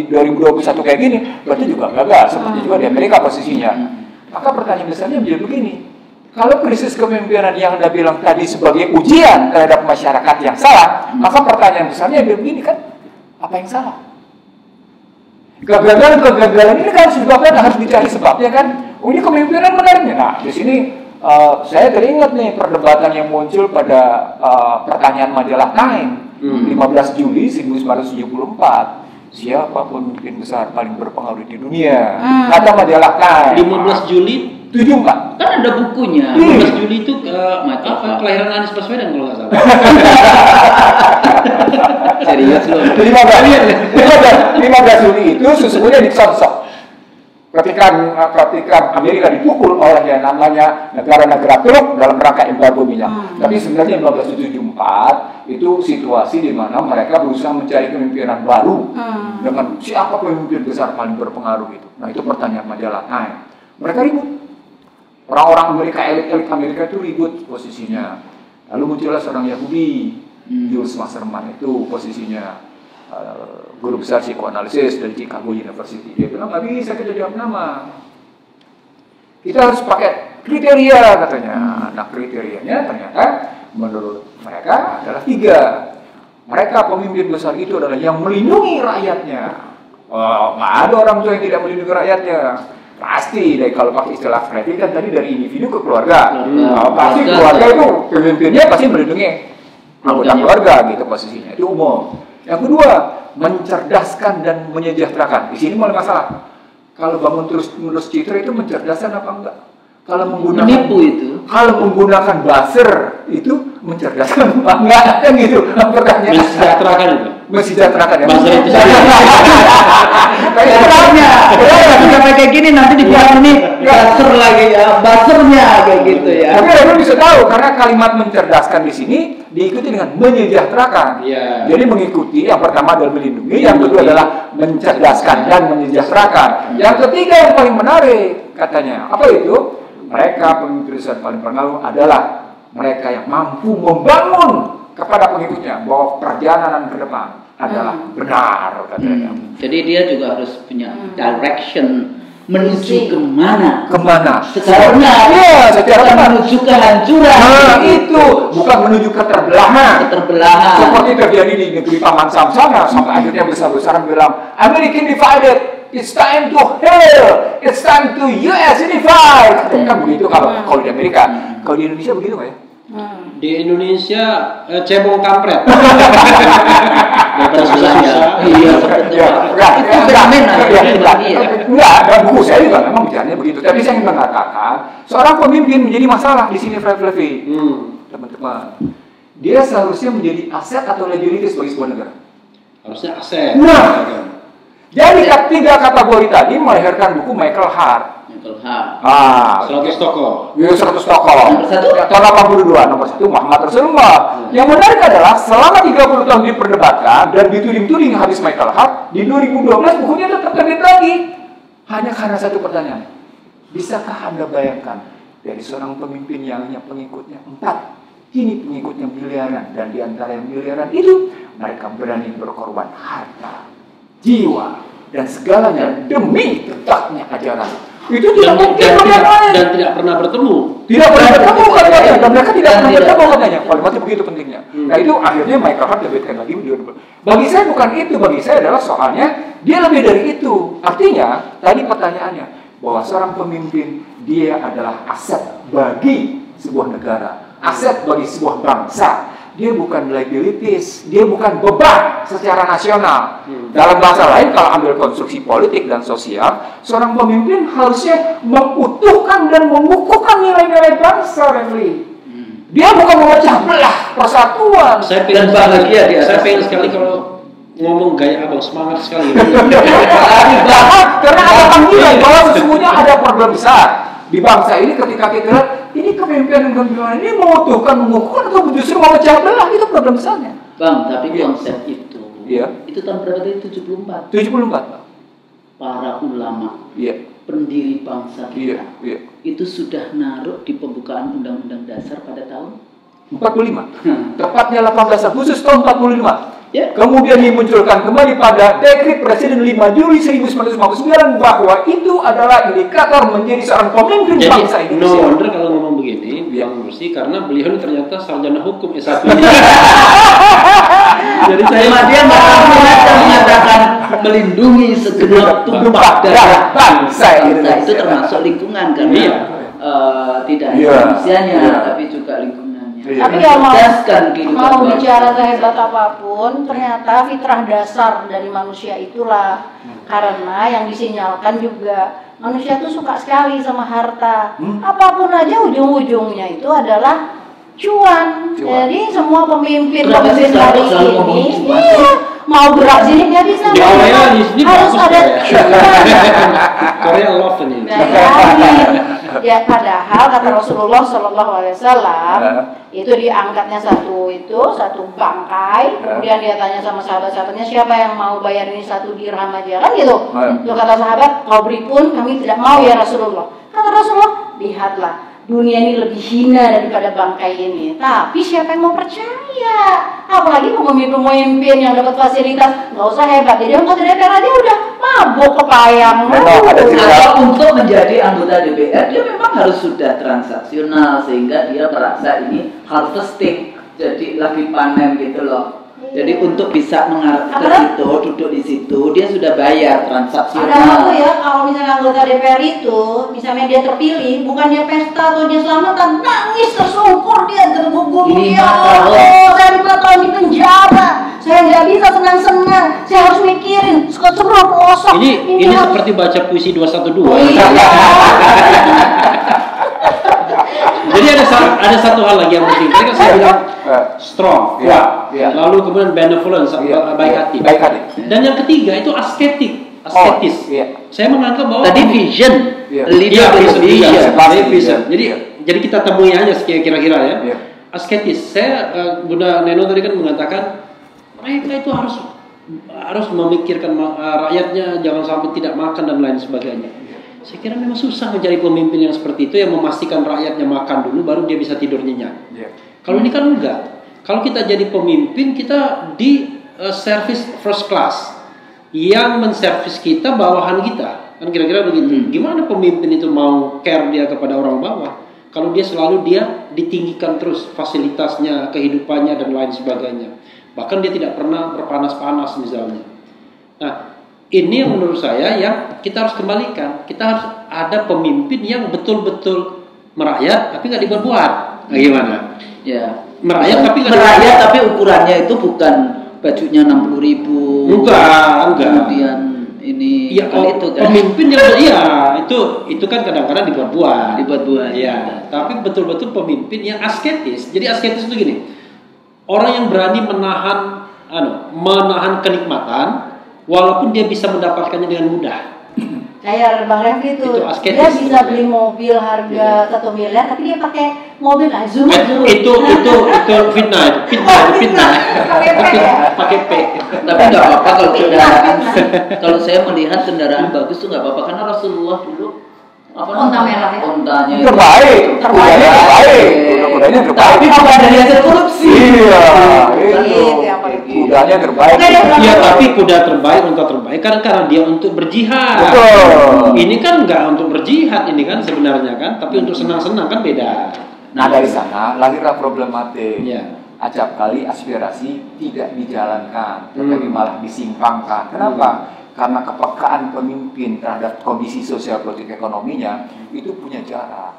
2021 kayak gini, berarti juga gagal, seperti juga di Amerika posisinya. Maka pertanyaan besarnya menjadi begini, kalau krisis kepemimpinan yang Anda bilang tadi sebagai ujian terhadap masyarakat yang salah, maka pertanyaan besarnya begini kan, apa yang salah? Kegagalan ini kan sebabnya harus dicari sebabnya kan. Oh, ini kepemimpinan benarnya. Nah, di sini saya teringat nih perdebatan yang muncul pada pertanyaan majalah Time 15 Juli 1974. Siapa pemimpin besar paling berpengaruh di dunia? Kata majalah Time. 15 Juli 74. Kan ada bukunya. 15 Juli itu kelahiran Anies Baswedan kalau nggak salah. Serius loh. 15 Juli itu sesungguhnya disonsok. Ketika Amerika dipukul oleh yang namanya negara-negara Teluk dalam rangka embargo minyak. Tapi sebenarnya 1974 itu situasi di mana mereka berusaha mencari kepemimpinan baru dengan siapa pemimpin besar paling berpengaruh itu. Nah itu pertanyaan majalah Time. Mereka ribut. Orang-orang Amerika, elit-elit Amerika itu ribut posisinya. Lalu muncullah seorang Yahudi, Jules Wasserman itu posisinya guru besar psikoanalisis dari Chicago University. Dia bilang nggak bisa kita jawab nama. Kita harus pakai kriteria katanya. Nah kriterianya ternyata menurut mereka adalah 3. Mereka pemimpin besar itu adalah yang melindungi rakyatnya. Nggak ada orang tua yang tidak melindungi rakyatnya. Pasti dari kalau pakai istilah Freddy kan tadi dari individu ke keluarga. Pasti keluarga itu pemimpinnya pasti melindungi anggota keluarga gitu posisinya. Itu umum. Yang kedua, mencerdaskan dan menyejahterakan. Di sini mulai masalah. Kalau bangun terus citra itu mencerdaskan apa enggak? Kalau menggunakan menipu itu. Kalau menggunakan buzzer itu mencerdaskan apa enggak? Kan gitu. Pertanyaan. Mensejahterakan itu. Mensejahterakan ya. Buzzer itu. Caranya, sampai kayak gini nanti dibilang ini buzzer lagi ya, buzzernya kayak gitu ya. Tapi orang bisa tahu karena kalimat mencerdaskan di sini diikuti dengan menyejahterakan. Yeah. Jadi mengikuti yang pertama adalah melindungi, yang kedua adalah mencerdaskan dan menyejahterakan. Yang ketiga yang paling menarik katanya apa itu? Mereka pemimpin besar paling berpengaruh adalah mereka yang mampu membangun kepada pengikutnya bahwa perjalanan ke depan adalah benar katanya. Jadi dia juga harus punya direction menuju kemana? Kemana? Secara benar. Iya, secara benar. Menuju kehancuran. Nah, itu bukan menuju keterbelahan. Keterbelahan. Seperti terjadi di negeri Paman Sam sana sampai akhirnya besar-besaran bilang American divided. It's time to hell. It's time to US unified. Kan begitu kalau di Amerika. Kalau di Indonesia begitu nggak ya? Di Indonesia cebong kampret. Iya, itu fenomena. Enggak, dan buku saya juga memang bicaranya begitu. Tapi saya ingin mengatakan seorang pemimpin menjadi masalah di sini, Flevi. Teman-teman, dia seharusnya menjadi aset atau liabilities bagi sebuah negara. Harusnya aset. Nah, jadi 3 kategori tadi melahirkan buku Michael Hart. 100 tokoh. Iya, 100 tokoh. Tahun 82, nomor 1 Muhammad Rasulullah. Yang menarik adalah selama 30 tahun diperdebatkan dan dituding-tuding habis Michael Hart, di 2012 bukunya tetap terbit lagi. Hanya karena satu pertanyaan. Bisakah Anda bayangkan dari seorang pemimpin yang hanya pengikutnya 4, kini pengikutnya miliaran, dan di antara yang miliaran itu mereka berani berkorban harta, jiwa, dan segalanya demi tegaknya ajaran. Itu tidak mungkin dan tidak pernah bertemu. Tidak pernah bertemu katanya, dan mereka tidak pernah bertemu katanya. Kalimatnya begitu pentingnya. Nah itu akhirnya Michael Hart terbitkan lagi. Bagi saya bukan itu, bagi saya adalah soalnya dia lebih dari itu. Artinya tadi pertanyaannya bahwa seorang pemimpin dia adalah aset bagi sebuah negara, aset bagi sebuah bangsa. Dia bukan liabilities, dia bukan beban secara nasional. Dalam bahasa lain, kalau ambil konstruksi politik dan sosial, seorang pemimpin harusnya mengutuhkan dan mengukuhkan nilai-nilai bangsa, Refli. Dia bukan memecah belah persatuan. Saya pengen bahagia dia. Saya pengen sekali kalau ngomong gaya abang, semangat sekali. Karena ada panggilan bahwa sesungguhnya ada problem besar di bangsa ini ketika kita lihat ini pemimpinan kepemimpinan ini mengukuhkan atau justru memecah belah, itu problem besarnya. Bang, tapi konsep itu, Iya. itu tahun berapa tadi? 74. 74, Pak. Para ulama, Iya. pendiri bangsa kita, Iya. itu sudah naruh di pembukaan Undang-Undang Dasar pada tahun 45. Tepatnya 18 Agustus tahun 45. Ya. Kemudian dimunculkan kembali pada Dekret Presiden 5 Juli 1959 bahwa itu adalah indikator menjadi seorang pemimpin bangsa Jadi, Indonesia. no wonder kalau ngomong begini, Bang Mursi, karena beliau ini ternyata sarjana hukum S1. Jadi saya dia menyatakan melindungi segenap tumpah darah bangsa itu termasuk lingkungan karena tidak hanya manusianya tapi juga lingkungannya. Tapi ya mau bicara sehebat apapun, ternyata fitrah dasar dari manusia itulah. Karena yang disinyalkan juga manusia tuh suka sekali sama harta. Apapun aja ujung-ujungnya itu adalah cuan. Jadi semua pemimpin hari ini mau gerak sini nggak bisa. Harus ada cuan. Korea love ini. Ya padahal kata Rasulullah SAW itu diangkatnya satu bangkai, kemudian dia tanya sama sahabat-sahabatnya, siapa yang mau bayar ini 1 dirham aja, kan gitu. Lalu kata sahabat, kau beri pun kami tidak mau ya Rasulullah. Kata Rasulullah, lihatlah dunia ini lebih hina daripada bangkai ini. Tapi siapa yang mau percaya? Apalagi pemimpin-pemimpin yang dapat fasilitas, nggak usah hebat. Jadi anggota DPR aja udah mabuk kepayang. Kalau untuk menjadi anggota DPR, dia memang harus sudah transaksional sehingga dia merasa ini harvesting, jadi lagi panen gitu loh. Jadi untuk bisa mengarah ke situ, duduk di situ, dia sudah bayar transaksional. Padahal tuh ya, kalau misalnya anggota DPR itu, misalnya dia terpilih, bukan dia pesta atau dia selamatan, nangis tersungkur dia tergugum. Ya Allah, saya 5 tahun di penjara, saya nggak bisa senang-senang, saya harus mikirin seluruh pelosok. Ini seperti baca puisi 212. Jadi ada satu hal lagi yang penting. Tadi kan saya bilang strong, kuat, lalu kemudian benevolence, baik hati. Dan yang ketiga itu asketis. Saya menganggap bahwa tadi vision, vision. Jadi kita temui aja kira-kira ya. Asketis. Saya Bunda Neno tadi kan mengatakan mereka itu harus memikirkan rakyatnya jangan sampai tidak makan dan lain sebagainya. Saya kira memang susah mencari pemimpin yang seperti itu yang memastikan rakyatnya makan dulu baru dia bisa tidur nyenyak. Kalau ini kan enggak. Kalau kita jadi pemimpin kita di service first class yang menservis kita bawahan kita kan kira-kira begitu. Gimana pemimpin itu mau care dia kepada orang bawah kalau dia selalu ditinggikan terus fasilitasnya, kehidupannya dan lain sebagainya. Bahkan dia tidak pernah berpanas-panas misalnya. Nah, ini yang menurut saya yang kita harus kembalikan. Kita harus ada pemimpin yang betul-betul merakyat tapi nggak dibuat-buat. Nah, gimana? Ya. Merakyat tapi ukurannya itu bukan bajunya 60.000. Enggak. Kemudian ini ya, itu kan. Pemimpin yang itu kan kadang-kadang dibuat-buat. Ya. Tapi betul-betul pemimpin yang asketis. Jadi asketis itu gini. Orang yang berani menahan kenikmatan walaupun dia bisa mendapatkannya dengan mudah. Kayak Bang Refli itu dia bisa beli mobil harga 1 miliar, tapi dia pakai mobil Azul. Itu fitnah. Pakai P. Tapi nggak apa-apa kalau kendaraan. Kalau saya melihat kendaraan bagus tuh nggak apa-apa karena Rasulullah dulu onta merah ya. Ontanya terbaik. Tapi bukan dari hasil korupsi. Iya. Kudanya terbaik. Iya, tapi kuda terbaik, unta terbaik karena dia untuk berjihad. Betul. Ini kan nggak untuk berjihad ini kan sebenarnya kan, tapi untuk senang-senang kan beda. Nah dari sana lahirlah problematik. Ya. Acap kali aspirasi tidak dijalankan, tetapi malah disimpangkan. Kenapa? Karena kepekaan pemimpin terhadap kondisi sosial politik ekonominya itu punya jarak.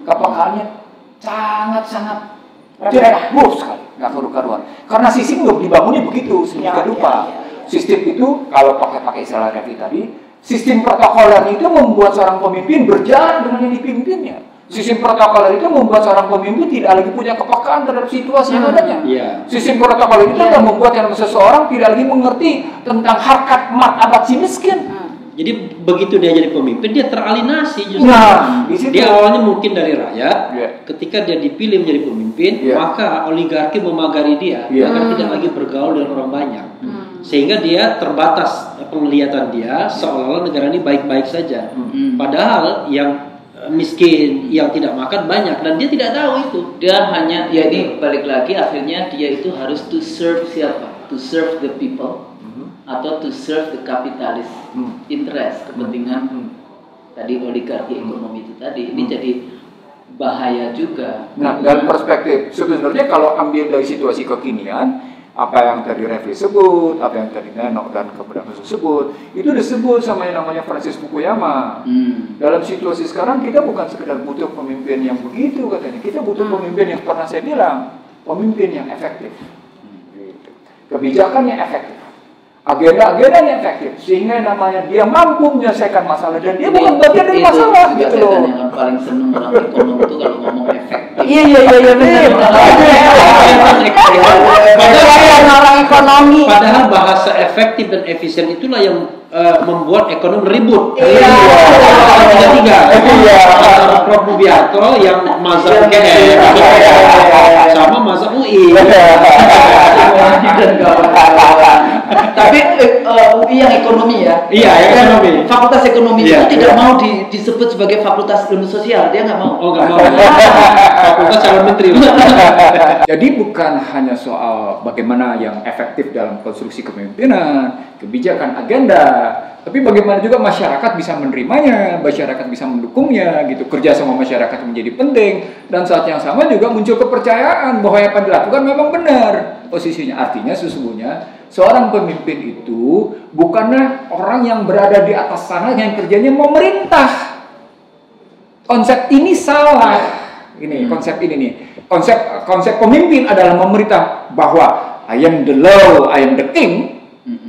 Kepekaannya sangat-sangat jauh sekali, nggak karu-karuan. Karena sistem dibangunnya begitu sedemikian rupa. Sistem itu kalau pakai istilah Refli tadi, sistem protokoler itu membuat seorang pemimpin berjarak dengan yang dipimpinnya. Sistem protokoler itu membuat seorang pemimpin tidak lagi punya kepekaan terhadap situasi yang adanya. Sistem protokoler itu membuat seseorang tidak lagi mengerti tentang harkat martabat si miskin. Jadi begitu dia jadi pemimpin, dia teralinasi justru. Nah, dia awalnya mungkin dari rakyat, ketika dia dipilih menjadi pemimpin, maka oligarki memagari dia agar tidak lagi bergaul dengan orang banyak. Sehingga dia terbatas penglihatan dia seolah-olah negara ini baik-baik saja. Padahal yang miskin, yang tidak makan banyak, dan dia tidak tahu itu. Dia hanya, ya ini balik lagi, akhirnya dia itu harus to serve siapa? To serve the people. Atau to serve the capitalist interest, kepentingan tadi oligarki ekonomi itu tadi. Ini jadi bahaya juga. Nah, dalam perspektif sebenarnya kalau ambil dari situasi kekinian, apa yang tadi Refli sebut, apa yang tadi Nenok dan kemudian sebut, itu disebut sama yang namanya Francis Fukuyama. Dalam situasi sekarang kita bukan sekedar butuh pemimpin yang begitu katanya, kita butuh pemimpin yang pernah saya bilang, pemimpin yang efektif, kebijakan yang efektif, agenda-agenda yang efektif, sehingga namanya dia mampu menyelesaikan masalah dan dia bukan bagian dari masalah gitu loh. Yang paling seneng orang ekonom itu kalau ngomong efektif. Iya benar. Padahal orang ekonomi. Padahal bahasa efektif dan efisien itulah yang membuat ekonomi ribut. Iya. Antara Prof. Bubiarto yang mazhab UGM sama mazhab UI. Dan kawan-kawan. Tapi UI yang ekonomi ya. Iya, ekonomi. Fakultas ekonomi itu tidak mau disebut sebagai fakultas ilmu sosial, dia nggak mau. Oh, nggak mau. Fakultas calon menteri. Jadi bukan hanya soal bagaimana yang efektif dalam konstruksi kepemimpinan, kebijakan, agenda, tapi bagaimana juga masyarakat bisa menerimanya, masyarakat bisa mendukungnya, gitu. Kerja sama masyarakat menjadi penting, dan saat yang sama juga muncul kepercayaan bahwa yang dilakukan memang benar posisinya. Artinya sesungguhnya seorang pemimpin itu bukanlah orang yang berada di atas sana yang kerjanya memerintah. Konsep ini salah. Ini konsep ini nih. Konsep pemimpin adalah memerintah bahwa I am the law, I am the king.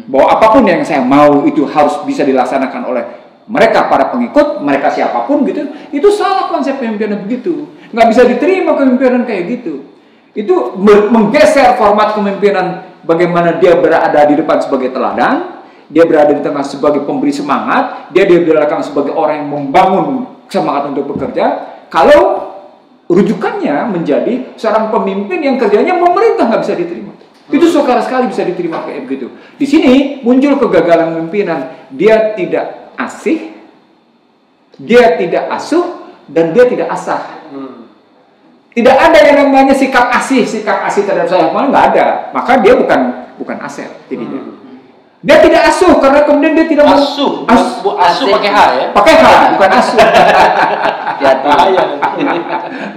Bahwa apapun yang saya mau itu harus bisa dilaksanakan oleh mereka para pengikut, mereka siapapun gitu. Itu salah konsep pemimpinan begitu. Nggak bisa diterima kepemimpinan kayak gitu. Itu menggeser format kepemimpinan, bagaimana dia berada di depan sebagai teladan, dia berada di tengah sebagai pemberi semangat, dia di belakang sebagai orang yang membangun semangat untuk bekerja. Kalau rujukannya menjadi seorang pemimpin yang kerjanya memerintah, nggak bisa diterima. Itu sukar sekali bisa diterima kayak begitu. Di sini muncul kegagalan pemimpinan. Dia tidak asih, dia tidak asuh, dan dia tidak asah. Tidak ada yang namanya sikap asih terhadap saya, malah nggak ada. Maka dia bukan aser jadinya. Dia tidak asuh karena kemudian dia tidak asuh pakai H ya. Pakai H, bukan asuh.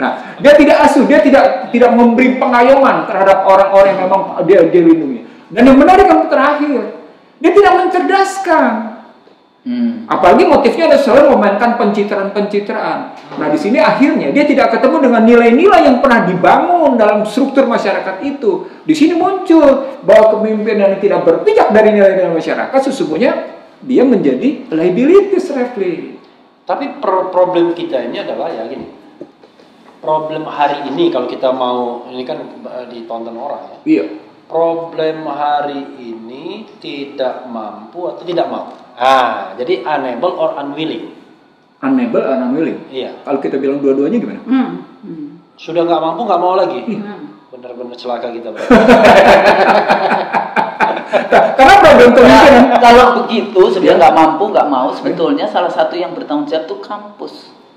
Nah, dia tidak asuh, dia tidak memberi pengayoman terhadap orang-orang yang memang dia lindungi. Dan yang menarik yang terakhir, dia tidak mencerdaskan. Apalagi motifnya adalah selalu memainkan pencitraan. Nah, di sini akhirnya dia tidak ketemu dengan nilai-nilai yang pernah dibangun dalam struktur masyarakat itu. Di sini muncul bahwa kepemimpinan yang tidak berpijak dari nilai-nilai masyarakat sesungguhnya dia menjadi liabilities, Refli. Tapi problem kita ini adalah ya gini. Problem hari ini kalau kita mau, ini kan ditonton orang ya. Iya. Problem hari ini tidak mampu atau tidak mau. Jadi unable or unwilling. Unable or unwilling. Iya. Kalau kita bilang dua-duanya gimana? Sudah nggak mampu, nggak mau lagi. Benar-benar celaka kita. Karena problem kepemimpinan. Kalau begitu sebenarnya nggak mampu, nggak mau. Sebetulnya salah satu yang bertanggung jawab itu kampus.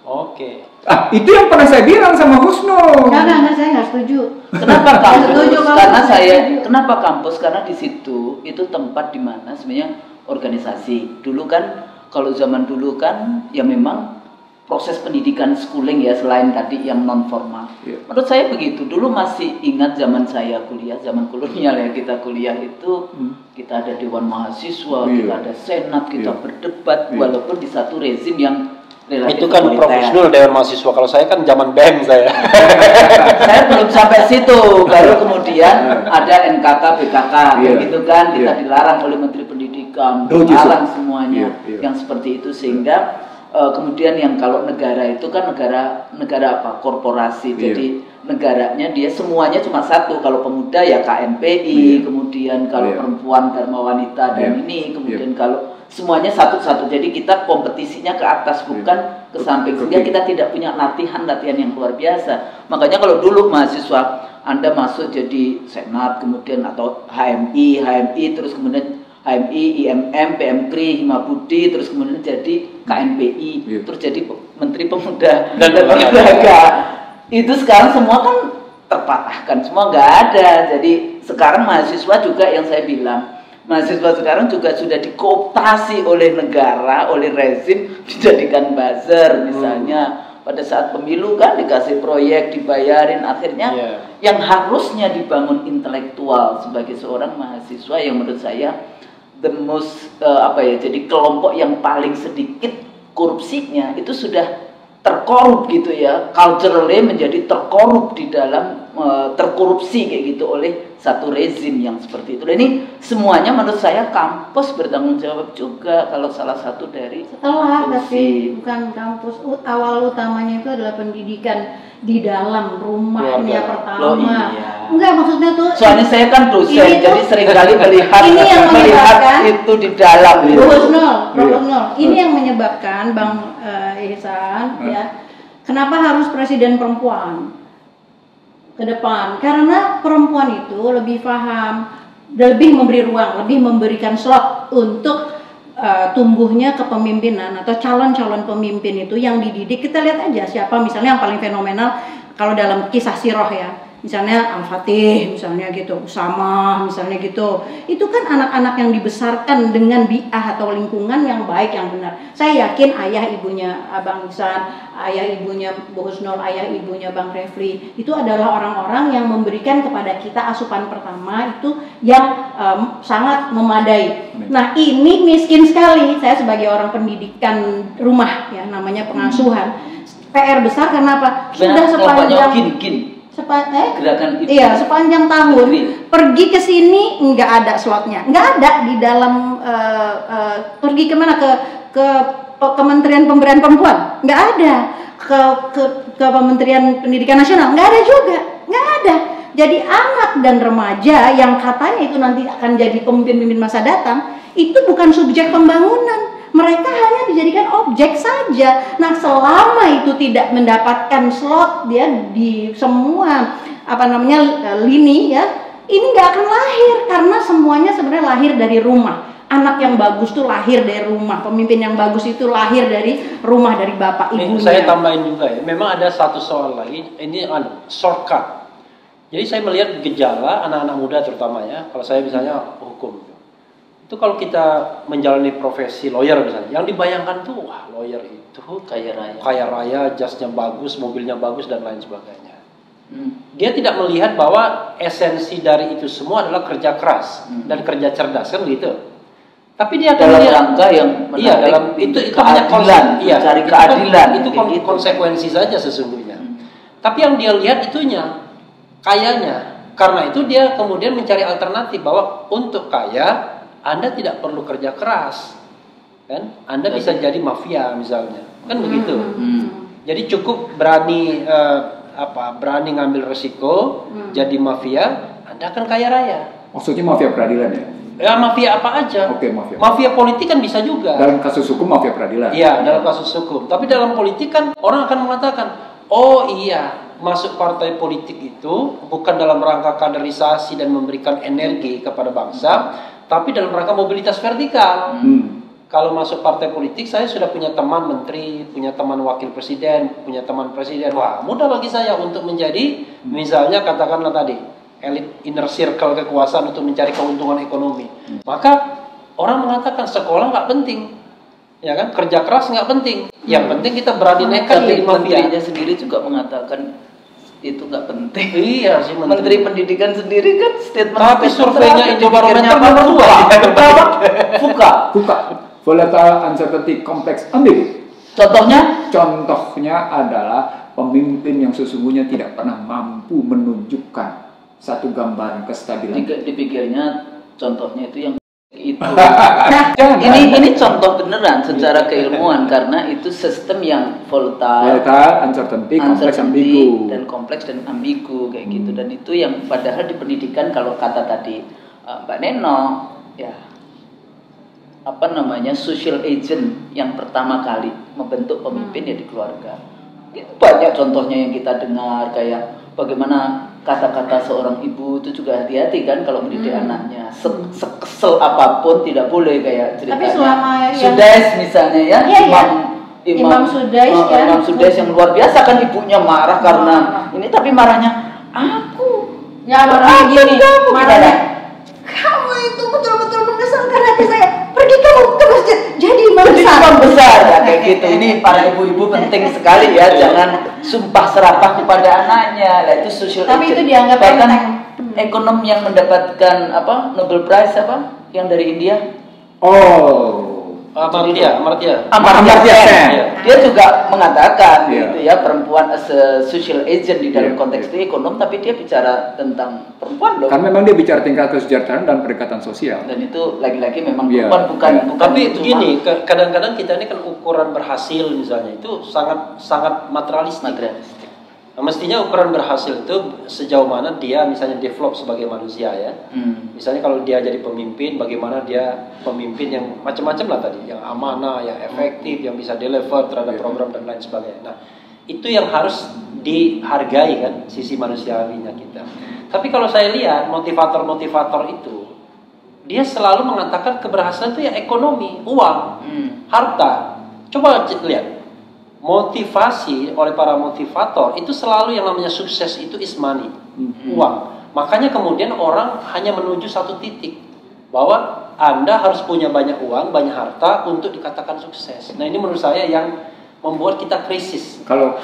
Oke. Itu yang pernah saya bilang sama Husnul. Enggak, saya nggak setuju. Kenapa kampus? Karena setuju. Kenapa kampus? Karena di situ itu tempat di mana sebenarnya organisasi. Dulu kan, kalau zaman dulu kan, ya memang proses pendidikan schooling ya, selain tadi yang non formal. Menurut saya begitu. Dulu masih ingat zaman saya kuliah, zaman kolonial ya, kita kuliah itu kita ada dewan mahasiswa, kita ada senat, kita berdebat, walaupun di satu rezim yang relatif itu kan profesional dewan mahasiswa. Kalau saya kan zaman BEM saya. Saya belum sampai situ. Baru kemudian ada NKK, BKK, gitu kan. Kita dilarang oleh Menteri Pendidikan, dilarang semuanya yang seperti itu, sehingga Kemudian yang kalau negara itu kan negara apa? Korporasi. Jadi negaranya dia semuanya cuma satu. Kalau pemuda ya KMPI, kemudian kalau perempuan Dharma Wanita dan ini, kemudian kalau semuanya satu-satu. Jadi kita kompetisinya ke atas bukan ke samping. Sehingga kita tidak punya latihan yang luar biasa. Makanya kalau dulu mahasiswa Anda masuk jadi senat, kemudian atau HMI, terus kemudian HMI, IMM, PMKRI, Himabudi, terus kemudian jadi KNPI, terus jadi Menteri Pemuda dan Olahraga. Itu sekarang semua kan terpatahkan, semua nggak ada. Jadi sekarang mahasiswa juga yang saya bilang, mahasiswa sekarang juga sudah dikooptasi oleh negara, oleh rezim, dijadikan buzzer misalnya. Pada saat pemilu kan dikasih proyek, dibayarin, akhirnya yang harusnya dibangun intelektual sebagai seorang mahasiswa yang menurut saya the most jadi kelompok yang paling sedikit korupsinya itu sudah terkorup gitu ya, culturally menjadi terkorup di dalam terkorupsi kayak gitu oleh satu rezim yang seperti itu. Dan ini semuanya menurut saya kampus bertanggung jawab juga kalau salah satu dari tapi bukan kampus, awal utamanya itu adalah pendidikan di dalam rumahnya pertama. Enggak, maksudnya tuh soalnya saya kan dosen jadi seringkali melihat itu di dalam Bu Husnul, ini yang menyebabkan Bang Ihsan ya, kenapa harus presiden perempuan ke depan? Karena perempuan itu lebih paham, lebih memberi ruang, lebih memberikan slot untuk tumbuhnya kepemimpinan atau calon-calon pemimpin itu yang dididik. Kita lihat aja siapa misalnya yang paling fenomenal kalau dalam kisah sirah ya, misalnya Al-Fatih misalnya gitu, Usama misalnya gitu. Itu kan anak-anak yang dibesarkan dengan bi'ah atau lingkungan yang baik, yang benar. Saya yakin ayah ibunya Abang Ihsan, ayah ibunya Bu Husnul, ayah ibunya Bang Refli itu adalah orang-orang yang memberikan kepada kita asupan pertama itu yang sangat memadai. Nah, ini miskin sekali. Saya sebagai orang pendidikan rumah ya, namanya pengasuhan, PR besar. Kenapa? Sudah sepanjang gerakan itu. Iya, sepanjang tahun pergi ke sini nggak ada slotnya, nggak ada di dalam pergi kemana ke Kementerian Pemberdayaan Perempuan nggak ada, ke Kementerian Pendidikan Nasional nggak ada juga, nggak ada. Jadi anak dan remaja yang katanya itu nanti akan jadi pemimpin-pemimpin masa datang itu bukan subjek pembangunan. Mereka hanya dijadikan objek saja. Nah, selama itu tidak mendapatkan slot dia di semua lini ya, ini nggak akan lahir karena semuanya sebenarnya lahir dari rumah. Anak yang bagus tuh lahir dari rumah, pemimpin yang bagus itu lahir dari rumah, dari bapak ibunya. Saya tambahin juga ya, memang ada satu soal lagi, ini shortcut. Jadi saya melihat gejala anak-anak muda terutama ya, kalau saya misalnya hukum. Itu kalau kita menjalani profesi lawyer misalnya, yang dibayangkan tuh wah lawyer itu kaya raya, jasnya bagus, mobilnya bagus dan lain sebagainya. Dia tidak melihat bahwa esensi dari itu semua adalah kerja keras dan kerja cerdas kan gitu. Tapi dia dalam rangka yang dalam itu keadilan, mencari keadilan. Itu konsekuensi saja sesungguhnya. Tapi yang dia lihat itunya kayanya. Karena itu dia kemudian mencari alternatif bahwa untuk kaya Anda tidak perlu kerja keras, kan? Anda bisa jadi mafia misalnya, kan begitu. Jadi cukup berani berani ngambil resiko, jadi mafia, Anda akan kaya raya. Maksudnya mafia peradilan ya? Ya mafia apa aja. Oke, mafia. Mafia politik kan bisa juga. Dalam kasus hukum mafia peradilan. Iya, dalam kasus hukum. Tapi dalam politik kan orang akan mengatakan, oh iya, masuk partai politik itu bukan dalam rangka kaderisasi dan memberikan energi kepada bangsa, tapi dalam rangka mobilitas vertikal. Kalau masuk partai politik, saya sudah punya teman menteri, punya teman wakil presiden, punya teman presiden. Wah, mudah bagi saya untuk menjadi, misalnya katakanlah tadi, elit inner circle kekuasaan untuk mencari keuntungan ekonomi. Maka orang mengatakan sekolah nggak penting, ya kan? Kerja keras nggak penting. Yang penting kita berani nekat jadi mafia. Menterinya sendiri juga mengatakan itu nggak penting. Iya sih, Menteri Pendidikan sendiri kan statement. Tapi surveinya Indobarometer Fuka. Volatile uncertainty complex ambil. Contohnya adalah pemimpin yang sesungguhnya tidak pernah mampu menunjukkan satu gambaran kestabilan. Dipikirnya contohnya itu yang Itu. ini contoh beneran secara keilmuan karena itu sistem yang volatile, uncertainty, kompleks dan ambigu kayak gitu, dan itu yang padahal di pendidikan kalau kata tadi Mbak Neno ya social agent yang pertama kali membentuk pemimpin ya di keluarga. Itu banyak contohnya yang kita dengar kayak bagaimana kata-kata seorang ibu itu juga hati-hati kan kalau mendidik anaknya. Sekesel apapun tidak boleh kayak ceritanya. Tapi selama Sudais misalnya ya, Imam Sudais kan. Imam Sudais yang luar biasa kan, ibunya marah karena ini, tapi marahnya aku. Ya marahnya gini, marahnya kamu itu betul-betul mengesalkan hati saya. Pergi kamu ke masjid jadi imam besar ya kayak gitu. Ini para ibu-ibu penting sekali ya, jangan sumpah serapah kepada anaknya. Nah, itu social tapi agent. Itu dianggap bahkan ekonom yang mendapatkan Nobel Prize yang dari India. Amartya Sen. Dia juga mengatakan gitu ya, perempuan as a social agent di dalam konteks itu ekonom, tapi dia bicara tentang perempuan loh. Karena memang dia bicara tingkat kesejahteraan dan pendekatan sosial. Dan itu lagi-lagi memang perempuan bukan. Tapi begini, kadang-kadang kita ini kan ukuran berhasil misalnya itu sangat materialistik. Nah, mestinya ukuran berhasil itu sejauh mana dia misalnya develop sebagai manusia ya. Misalnya kalau dia jadi pemimpin, bagaimana dia pemimpin yang macam-macam lah tadi, yang amanah, yang efektif, yang bisa deliver terhadap program dan lain sebagainya. Nah, itu yang harus dihargai kan, sisi manusiawinya kita. Tapi kalau saya lihat motivator-motivator itu, dia selalu mengatakan keberhasilan itu ya ekonomi, uang, harta. Coba lihat. Motivasi oleh para motivator itu selalu yang namanya sukses itu is money, uang. Makanya kemudian orang hanya menuju satu titik, bahwa Anda harus punya banyak uang, banyak harta untuk dikatakan sukses. Nah, ini menurut saya yang membuat kita krisis. Kalau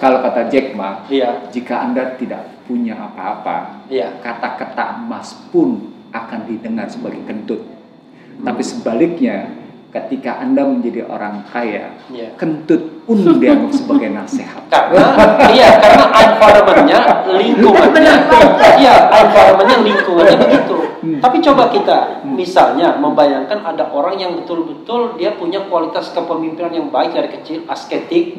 kata Jack Ma, jika Anda tidak punya apa-apa, kata-kata emas pun akan didengar sebagai kentut. Tapi sebaliknya, ketika Anda menjadi orang kaya, kentut pun dianggap sebagai nasihat. Karena environment-nya, lingkungannya begitu. Tapi coba kita misalnya membayangkan ada orang yang betul-betul dia punya kualitas kepemimpinan yang baik dari kecil, asketik,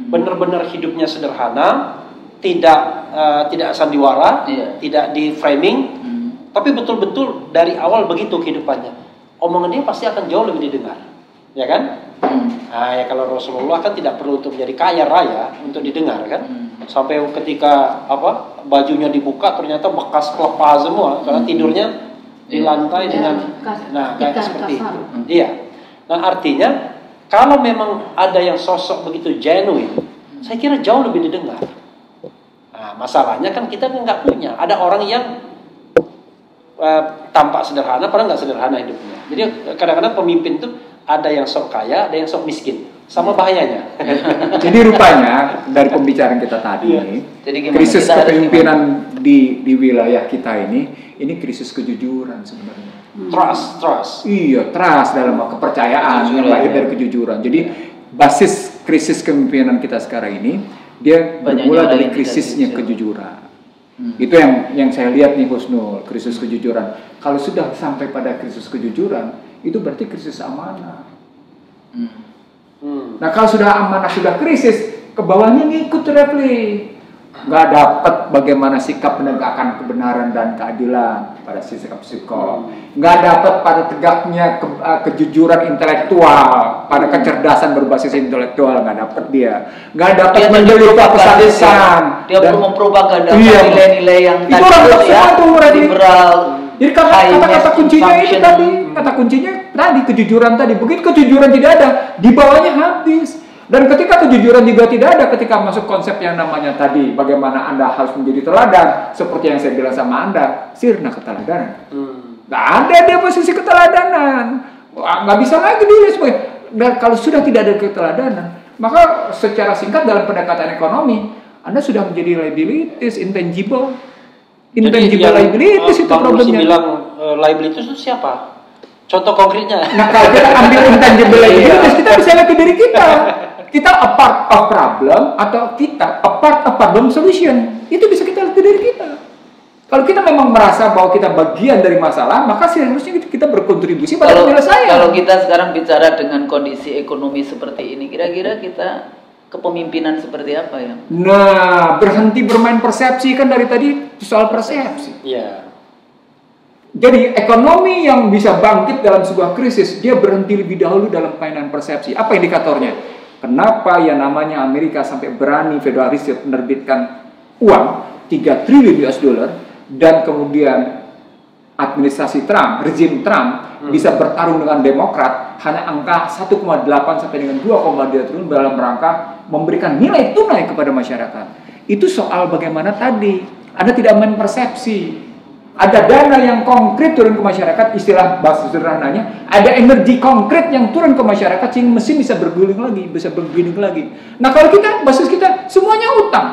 benar-benar hidupnya sederhana, tidak sandiwara, tidak di framing, tapi betul-betul dari awal begitu kehidupannya. Omongan dia pasti akan jauh lebih didengar, ya kan? Nah, ya kalau Rasulullah kan tidak perlu untuk menjadi kaya raya untuk didengar kan? Sampai ketika bajunya dibuka ternyata bekas pelepah semua karena tidurnya di lantai dengan, kayak seperti itu. Iya. Nah, artinya kalau memang ada yang sosok begitu genuine, saya kira jauh lebih didengar. Nah, masalahnya kan kita nggak punya. Ada orang yang tampak sederhana, padahal nggak sederhana hidupnya. Jadi kadang-kadang pemimpin tuh ada yang sok kaya, ada yang sok miskin, sama bahayanya. Jadi rupanya dari pembicaraan kita tadi, krisis kepemimpinan di wilayah kita ini krisis kejujuran sebenarnya. Trust. Iya, trust dalam kepercayaan yang lahir dari kejujuran. Jadi basis krisis kepemimpinan kita sekarang ini dia bermula dari krisisnya kejujuran. Itu yang saya lihat nih Husnul, krisis kejujuran. Kalau sudah sampai pada krisis kejujuran, itu berarti krisis amanah. Nah, kalau sudah amanah sudah krisis, ke bawahnya ngikut refli. Nggak dapat bagaimana sikap menegakkan kebenaran dan keadilan pada sikap psikol. Nggak dapat pada tegaknya kejujuran intelektual, pada kecerdasan berbasis intelektual, nggak dapat dia. Nggak dapat mendelita pesan-pesan. Dia perlu mempropagandakan nilai-nilai yang tadi liberal. Jadi kata kuncinya itu tadi, kata kuncinya tadi kejujuran tadi. Begitu kejujuran tidak ada, di bawahnya habis. Dan ketika kejujuran juga tidak ada, ketika masuk konsep yang namanya tadi, bagaimana Anda harus menjadi teladan, seperti yang saya bilang sama Anda, sirna keteladanan. Nggak ada dia posisi keteladanan, nggak bisa lagi dilihat sebagai. Dan kalau sudah tidak ada keteladanan, maka secara singkat dalam pendekatan ekonomi, Anda sudah menjadi liabilities, intangible liabilities itu problemnya. Bilang liabilities itu siapa? Contoh konkretnya. Nah, kalau kita ambil intangible liabilities, kita bisa lihat ke diri kita. Kita a part of problem atau kita a part of problem solution. Itu bisa kita lihat ke diri kita. Kalau kita memang merasa bahwa kita bagian dari masalah, maka seharusnya kita berkontribusi pada penyelesaian. Kalau kita sekarang bicara dengan kondisi ekonomi seperti ini, kira-kira kita kepemimpinan seperti apa ya? Nah, berhenti bermain persepsi, kan dari tadi soal persepsi. Iya. Jadi ekonomi yang bisa bangkit dalam sebuah krisis, dia berhenti lebih dahulu dalam mainan persepsi. Apa indikatornya? Kenapa yang namanya Amerika sampai berani Federal Reserve menerbitkan uang 3 triliun US dollar, dan kemudian administrasi Trump, rezim Trump bisa bertarung dengan Demokrat hanya angka 1,8 sampai dengan 2,2 triliun dalam rangka memberikan nilai tunai kepada masyarakat. Itu soal bagaimana tadi Anda tidak main persepsi. Ada dana yang konkret turun ke masyarakat, istilah bahasa sederhananya, ada energi konkret yang turun ke masyarakat sehingga mesin bisa berguling lagi. Nah, kalau kita, basis kita semuanya utang.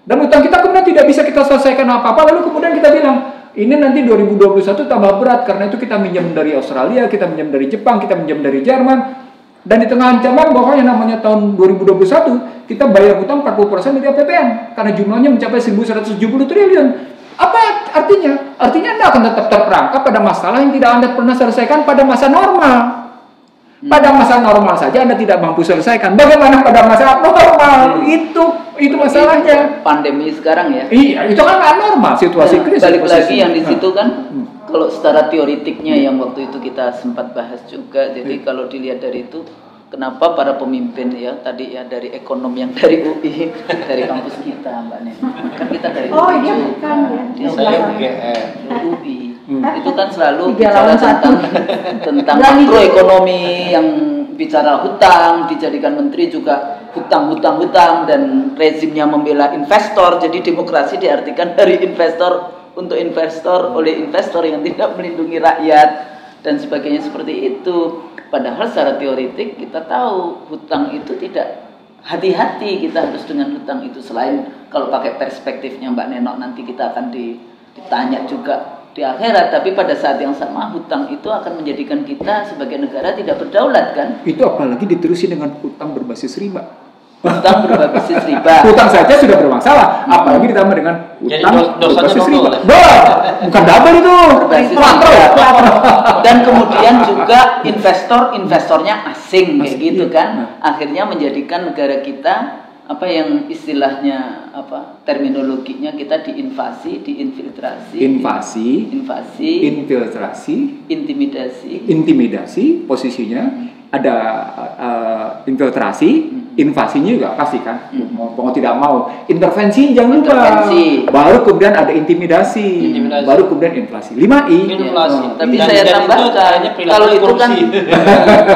Dan utang kita kemudian tidak bisa kita selesaikan apa-apa, lalu kemudian kita bilang, ini nanti 2021 tambah berat, karena itu kita minjam dari Australia, kita minjam dari Jepang, kita minjam dari Jerman, dan di tengah ancaman bahwa yang namanya tahun 2021, kita bayar hutang 40% dari APBN, karena jumlahnya mencapai 1.170 triliun. Apa artinya? Artinya Anda akan tetap terperangkap pada masalah yang tidak Anda pernah selesaikan pada masa normal. Pada masa normal saja Anda tidak mampu selesaikan. Bagaimana pada masa abnormal? Itu masalahnya. Pandemi sekarang ya. Iya, itu kan abnormal situasi krisis. Balik lagi yang di situ kan, kalau secara teoritiknya yang waktu itu kita sempat bahas juga. Jadi kalau dilihat dari itu, kenapa para pemimpin ya tadi ya dari ekonom yang dari UI, dari kampus kita Mbak Neni. Kan kita dari UI. Oh iya bukan ya. Saya UGM. UI. Itu kan selalu bicara tentang makroekonomi, yang bicara hutang, dijadikan menteri juga hutang dan rezimnya membela investor. Jadi demokrasi diartikan dari investor untuk investor oleh investor yang tidak melindungi rakyat dan sebagainya seperti itu. Padahal secara teoritik kita tahu hutang itu tidak, hati-hati kita harus dengan hutang itu. Selain kalau pakai perspektifnya Mbak Nenok nanti kita akan ditanya juga di akhirat, tapi pada saat yang sama hutang itu akan menjadikan kita sebagai negara tidak berdaulat kan? Itu apalagi diterusi dengan hutang berbasis riba. Hutang berbasis riba. Hutang saja sudah bermasalah, apalagi ditambah dengan hutang berbasis riba. Bukan double itu. Berbasis riba. Dan kemudian juga investornya asing kayak gitu kan. Akhirnya menjadikan negara kita apa yang istilahnya apa terminologinya kita diinvasi, diinfiltrasi, infiltrasi, intimidasi posisinya ada infiltrasi, invasinya juga pasti kan mau tidak mau, intervensi jangan lupa, baru kemudian ada intimidasi, baru kemudian inflasi, 5I. Tapi saya tambahkan kalau itu kan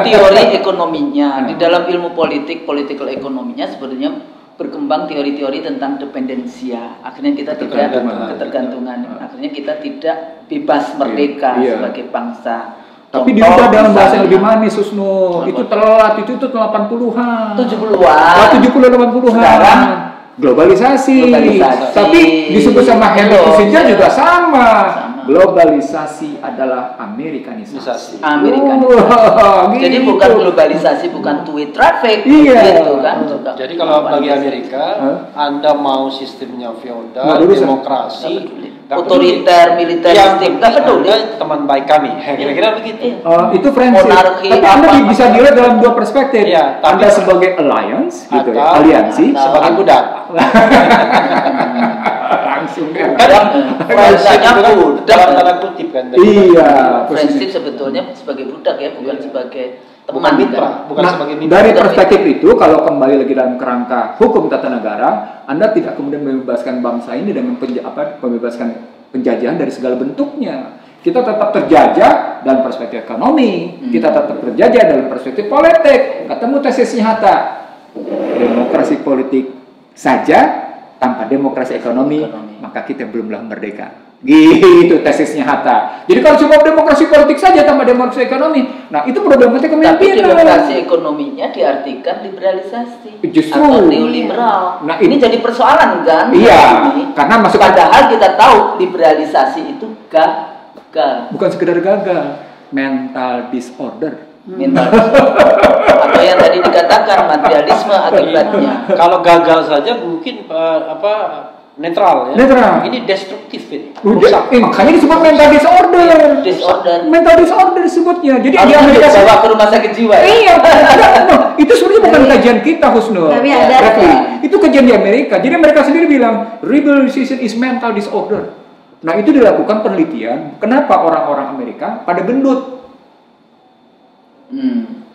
teori ekonominya, di dalam ilmu political ekonominya sebenarnya berkembang teori-teori tentang dependensia. Akhirnya kita tidak ketergantungan. Akhirnya kita tidak bebas merdeka sebagai bangsa. Tapi dirubah dalam bahasa yang lebih manis, Susno. Itu telat, itu 80-an. 70-an. 70-80-an. Sekarang globalisasi. Tapi disebut sama Henry Kissinger juga sama. Globalisasi adalah Amerikanisasi. Jadi bukan globalisasi, bukan two-way traffic, gitu kan? Jadi kalau bagi Amerika, Anda mau sistemnya feodal, demokrasi, otoriter, militeristik, tak peduli. Teman baik kami, kira-kira begitu. Itu friendship. Tapi Anda bisa dilihat dalam dua perspektif. Anda sebagai alliance, gitu ya, aliansi, sebagai budak. Dalam tanda kutip kan. Iya. Friendship sebetulnya sebagai budak ya, bukan sebagai teman mitra, bukan sebagai mitra. Dari perspektif itu, kalau kembali lagi dalam kerangka hukum tata negara, Anda tidak kemudian membebaskan bangsa ini dengan membebaskan penjajahan dari segala bentuknya. Kita tetap terjajah dalam perspektif ekonomi, kita tetap terjajah dalam perspektif politik. Ketemu tesisnya Hatta, demokrasi politik saja tanpa demokrasi ekonomi, maka kita belumlah merdeka. Gitu tesisnya Hatta. Jadi kalau cuma demokrasi politik saja tanpa demokrasi ekonomi, nah itu problematika kepemimpinan. Tapi demokrasi ekonominya diartikan liberalisasi atau neoliberal. Nah, ini jadi persoalan kan? Iya. Karena padahal kita tahu liberalisasi itu gagal. Bukan sekedar gagal, mental disorder. Atau yang tadi dikatakan materialisme akibatnya. Kalau gagal saja mungkin netral ya. Netral. Ini destruktif ini. Makanya disebut mental disorder. Mental disorder disebutnya. Jadi di Amerika bawa ke rumah sakit jiwa. Ya? Iya, itu sebenarnya bukan kajian kita, Husnul. Tapi ada. Itu kajian di Amerika. Jadi mereka sendiri bilang rebel resistance is mental disorder. Nah, itu dilakukan penelitian. Kenapa orang-orang Amerika pada gendut?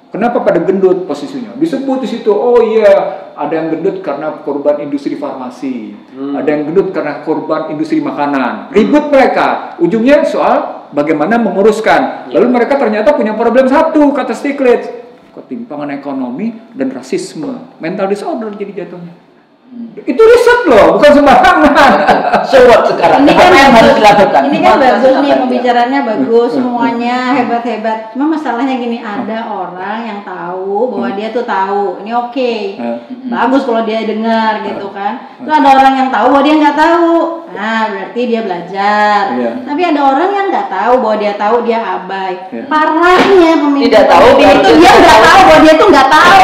Kenapa pada gendut posisinya? Disebut di situ, oh iya, ada yang gendut karena korban industri farmasi, ada yang gendut karena korban industri makanan. Ribut mereka, ujungnya soal bagaimana menguruskan. Lalu mereka ternyata punya problem satu, kata Stiglitz, ketimpangan ekonomi dan rasisme, mental disorder jadi jatuhnya. Itu riset loh, bukan sembarangan. Sewot sekarang. Ini kan yang harus dilakukan. Ini kan bagus nih, pembicaranya bagus, semuanya hebat-hebat. Cuma masalahnya gini, ada orang yang tahu bahwa dia tuh tahu. Ini oke, bagus kalau dia dengar gitu kan. Terus ada orang yang tahu bahwa dia nggak tahu. Nah, berarti dia belajar. Tapi ada orang yang nggak tahu bahwa dia tahu, dia abai. Parahnya pemimpin Tidak tahu itu dia nggak tahu bahwa dia tuh nggak tahu.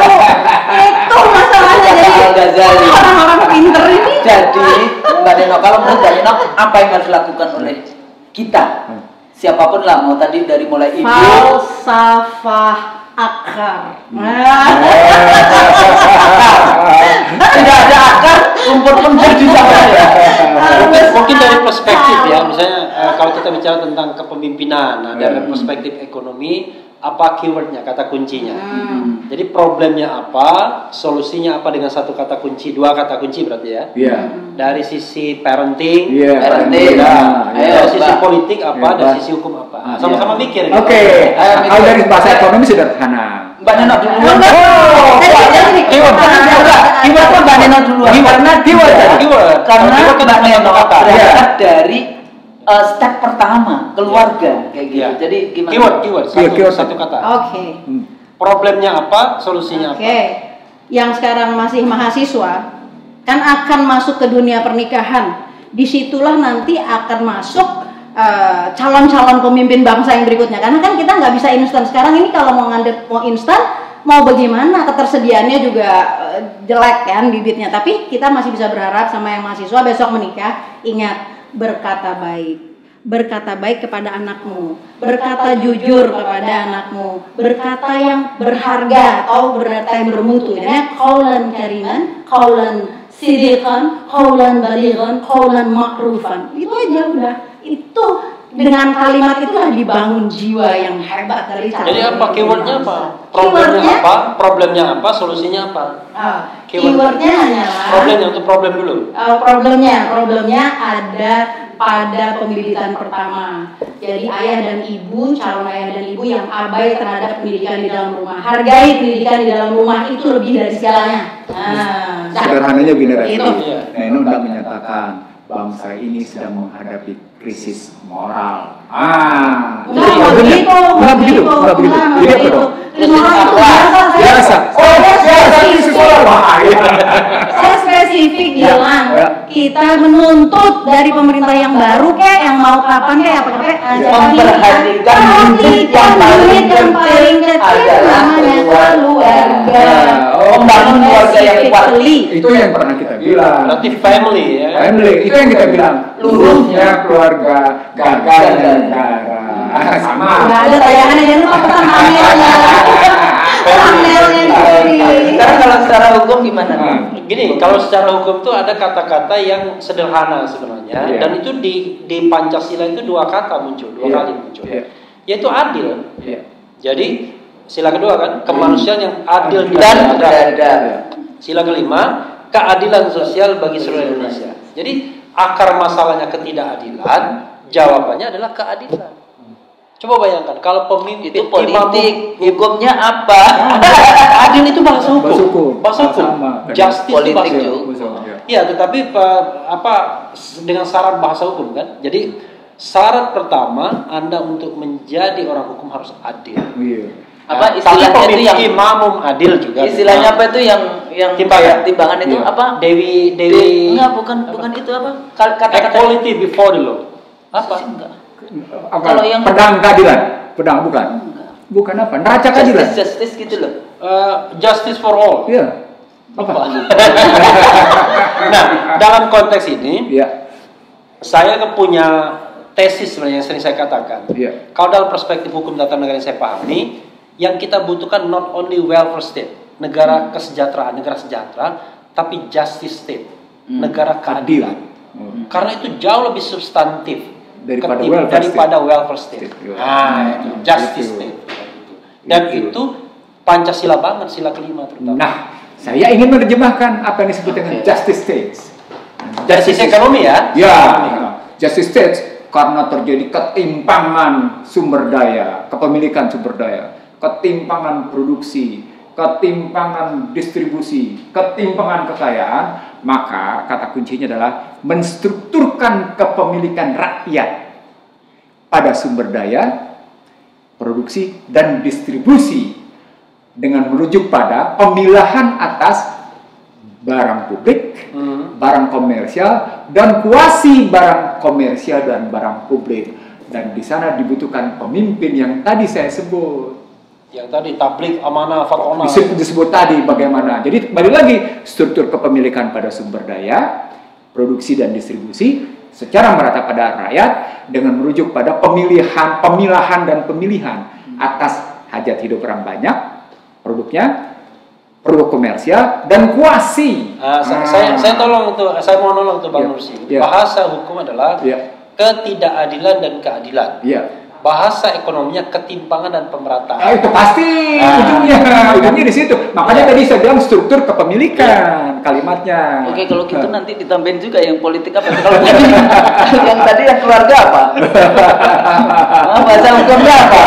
Itu masalahnya. Jadi orang-orang pinter ini. Jadi Mbak Neno, kalau menurut Mbak Neno apa yang harus dilakukan oleh kita? Siapapun lah, mau tadi dari mulai ibu. Falsafah akar. Tidak ada akar, rumput pun jadi sama ya. Mungkin dari perspektif ya, misalnya kalau kita bicara tentang kepemimpinan, dari perspektif ekonomi, apa keywordnya, kata kuncinya. Jadi problemnya apa, solusinya apa dengan satu kata kunci, dua kata kunci berarti ya. Dari sisi parenting, dari sisi politik apa, dari sisi hukum apa. Sama-sama mikir. Oke, kalau dari bahasa ekonomi sederhana. Mbak Neno dulu. Keyword Mbak Neno dulu. Karena Mbak Neno berangkat dari step pertama keluarga kayak gitu. Jadi gimana? Keyword satu kata. Oke. Problemnya apa, solusinya apa? Yang sekarang masih mahasiswa kan akan masuk ke dunia pernikahan. Disitulah nanti akan masuk calon-calon pemimpin bangsa yang berikutnya. Karena kan kita nggak bisa instan. Sekarang ini kalau mau instan, mau bagaimana, ketersediaannya juga jelek kan bibitnya. Tapi kita masih bisa berharap sama yang mahasiswa besok menikah, ingat, berkata baik. Berkata baik kepada anakmu, berkata jujur kepada anakmu, berkata yang berharga atau berkata yang bermutu. Namanya qaulan kariman, qaulan sidiqan, qaulan balighan, qaulan ma'rufan. Itu aja udah. Itu dengan kalimat itulah dibangun jiwa yang hebat dari calon. Jadi apa keywordnya apa? Problemnya apa? Solusinya apa? Keywordnya hanyalah problemnya, untuk problem dulu. Problemnya ada pada pembibitan pertama. Jadi ayah dan ibu, calon ayah dan ibu yang abai terhadap pendidikan di dalam rumah. Hargai pendidikan di dalam rumah itu lebih dari segalanya. Sederhananya begini, itu. Nah, ini udah menyatakan bangsa ini sedang menghadapi krisis moral. Enggak begitu. Jadi apa dong? Biasa. Krisis moral. Saya spesifik bilang kita menuntut dari pemerintah yang baru yang mau kapan apa memperhatikan unit yang paling kecil namanya keluarga. Membangun keluarga yang kuat. Itu yang pernah kita bilang. Berarti family ya. Family itu yang kita bilang. Lurusnya keluarga, gagal negara. Sama. Enggak ada tayangannya, jangan lupa pesan thumbnailnya. Sekarang kalau secara hukum gimana? Gini, kalau secara hukum tuh ada kata-kata yang sederhana sebenarnya, dan itu di Pancasila itu dua kata muncul, dua kali muncul, yaitu adil. Jadi sila kedua kan, kemanusiaan yang adil dan beradab. Sila kelima, keadilan sosial bagi seluruh Indonesia. Jadi akar masalahnya ketidakadilan, jawabannya adalah keadilan. Coba bayangkan kalau pemimpin itu politik, hukumnya apa? Adil itu bahasa hukum. Bahasa hukum. Justice politik itu bahasa hukum. Iya, tetapi dengan syarat bahasa hukum kan. Jadi syarat pertama Anda untuk menjadi orang hukum harus adil. Apa istilahnya itu yang imamum adil juga. Istilahnya apa itu yang timbangan itu apa? Dewi enggak, bukan itu apa? Kata-kata equality before the law. Apa? Enggak. Kalau yang pedang keadilan, bukan apa? Neraca keadilan. Justice gitu loh. Justice for all. Iya. Apa? Nah, dalam konteks ini, Ya. saya punya tesis sebenarnya yang sering saya katakan. Ya. Kalau dalam perspektif hukum tata negara yang saya pahami, yang kita butuhkan not only welfare state, negara kesejahteraan, negara sejahtera, tapi justice state, negara keadilan. Karena itu jauh lebih substantif daripada welfare state. Nah, itu justice state. Dan itu Pancasila banget, sila kelima terutama. Nah, saya ingin menerjemahkan apa yang disebut dengan justice state. Dari sisi ekonomi ya? Ya, justice state karena terjadi ketimpangan sumber daya, kepemilikan sumber daya, ketimpangan produksi, ketimpangan distribusi, ketimpangan kekayaan, maka kata kuncinya adalah menstrukturkan kepemilikan rakyat pada sumber daya, produksi, dan distribusi dengan merujuk pada pemilahan atas barang publik, barang komersial, dan kuasi barang komersial dan barang publik. Dan di sana dibutuhkan pemimpin yang tadi saya sebut. Yang tadi tablik, amanah, fatona. Disebut tadi bagaimana. Jadi kembali lagi struktur kepemilikan pada sumber daya, produksi dan distribusi secara merata pada rakyat dengan merujuk pada pemilahan dan pemilihan atas hajat hidup orang banyak, produknya, produk komersial dan kuasi. Saya tolong tuh, saya mau nolong tuh Bang Nursi. Bahasa hukum adalah ketidakadilan dan keadilan. Bahasa ekonominya ketimpangan dan pemerataan. Itu pasti ujungnya di situ. Makanya tadi saya bilang struktur kepemilikan kalimatnya. Oke, kalau gitu nanti ditambahin juga yang politik apa? Kalau tadi yang tadi yang keluarga apa? Bahasa hukumnya apa?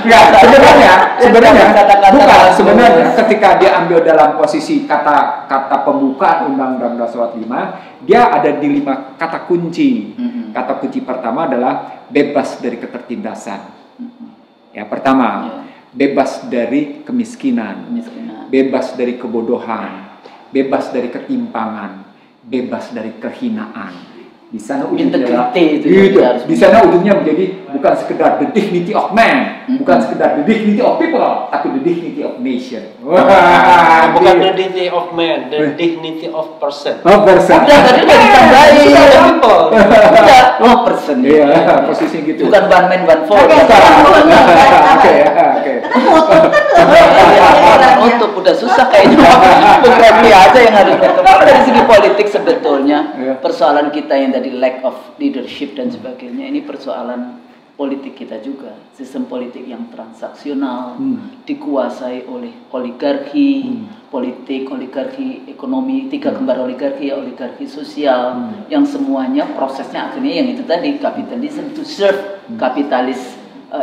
Enggak, sebenarnya ketika dia ambil dalam posisi kata pembukaan Undang-Undang Dasar 45, dia ada di 5 kata kunci. Kata kunci pertama adalah bebas dari ketertindasan. Ya, pertama, bebas dari kemiskinan, bebas dari kebodohan, bebas dari ketimpangan, bebas dari kehinaan. Di sana ujungnya di sana ujungnya menjadi bukan sekedar the dignity of man, bukan sekedar the dignity of people, tapi the dignity of nation. Bukan the dignity of man, the dignity of person. Oh, person. Udah tadi udah ditambahin. Udah, person. Iya, posisi gitu. Bukan one man one vote. Oke. Untuk udah susah kayaknya. Bukan dia aja yang harus nutup. Kalau dari segi politik sebetulnya persoalan kita yang tadi lack of leadership dan sebagainya, ini persoalan politik kita juga. Sistem politik yang transaksional, dikuasai oleh oligarki politik, oligarki ekonomi, 3 kembar oligarki, oligarki sosial, yang semuanya prosesnya akhirnya yang itu tadi, kapitalism to serve kapitalis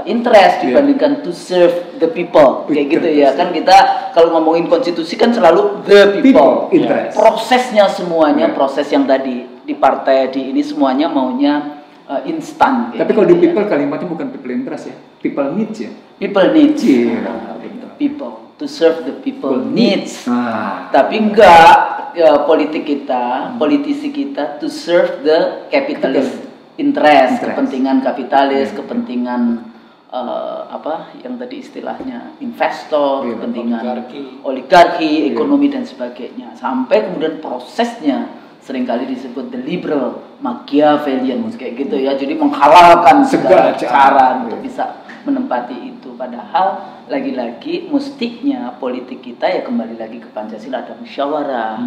interest dibandingkan to serve the people, kayak gitu ya kan. Kita kalau ngomongin konstitusi kan selalu the people. Prosesnya semuanya proses yang tadi di partai di ini semuanya maunya instan. Tapi kalau di people kalimatnya bukan people interest ya, people needs ya. People needs. The people to serve the people needs. Tapi enggak politik kita, politisi kita to serve the capitalist interest, kepentingan kapitalis, kepentingan apa yang tadi istilahnya investor, kepentingan oligarki, ekonomi dan sebagainya, sampai kemudian prosesnya seringkali disebut the liberal Machiavellian kayak gitu ya, jadi menghalalkan segala cara untuk bisa menempati itu. Padahal lagi-lagi mestinya politik kita ya kembali lagi ke Pancasila, ada musyawarah,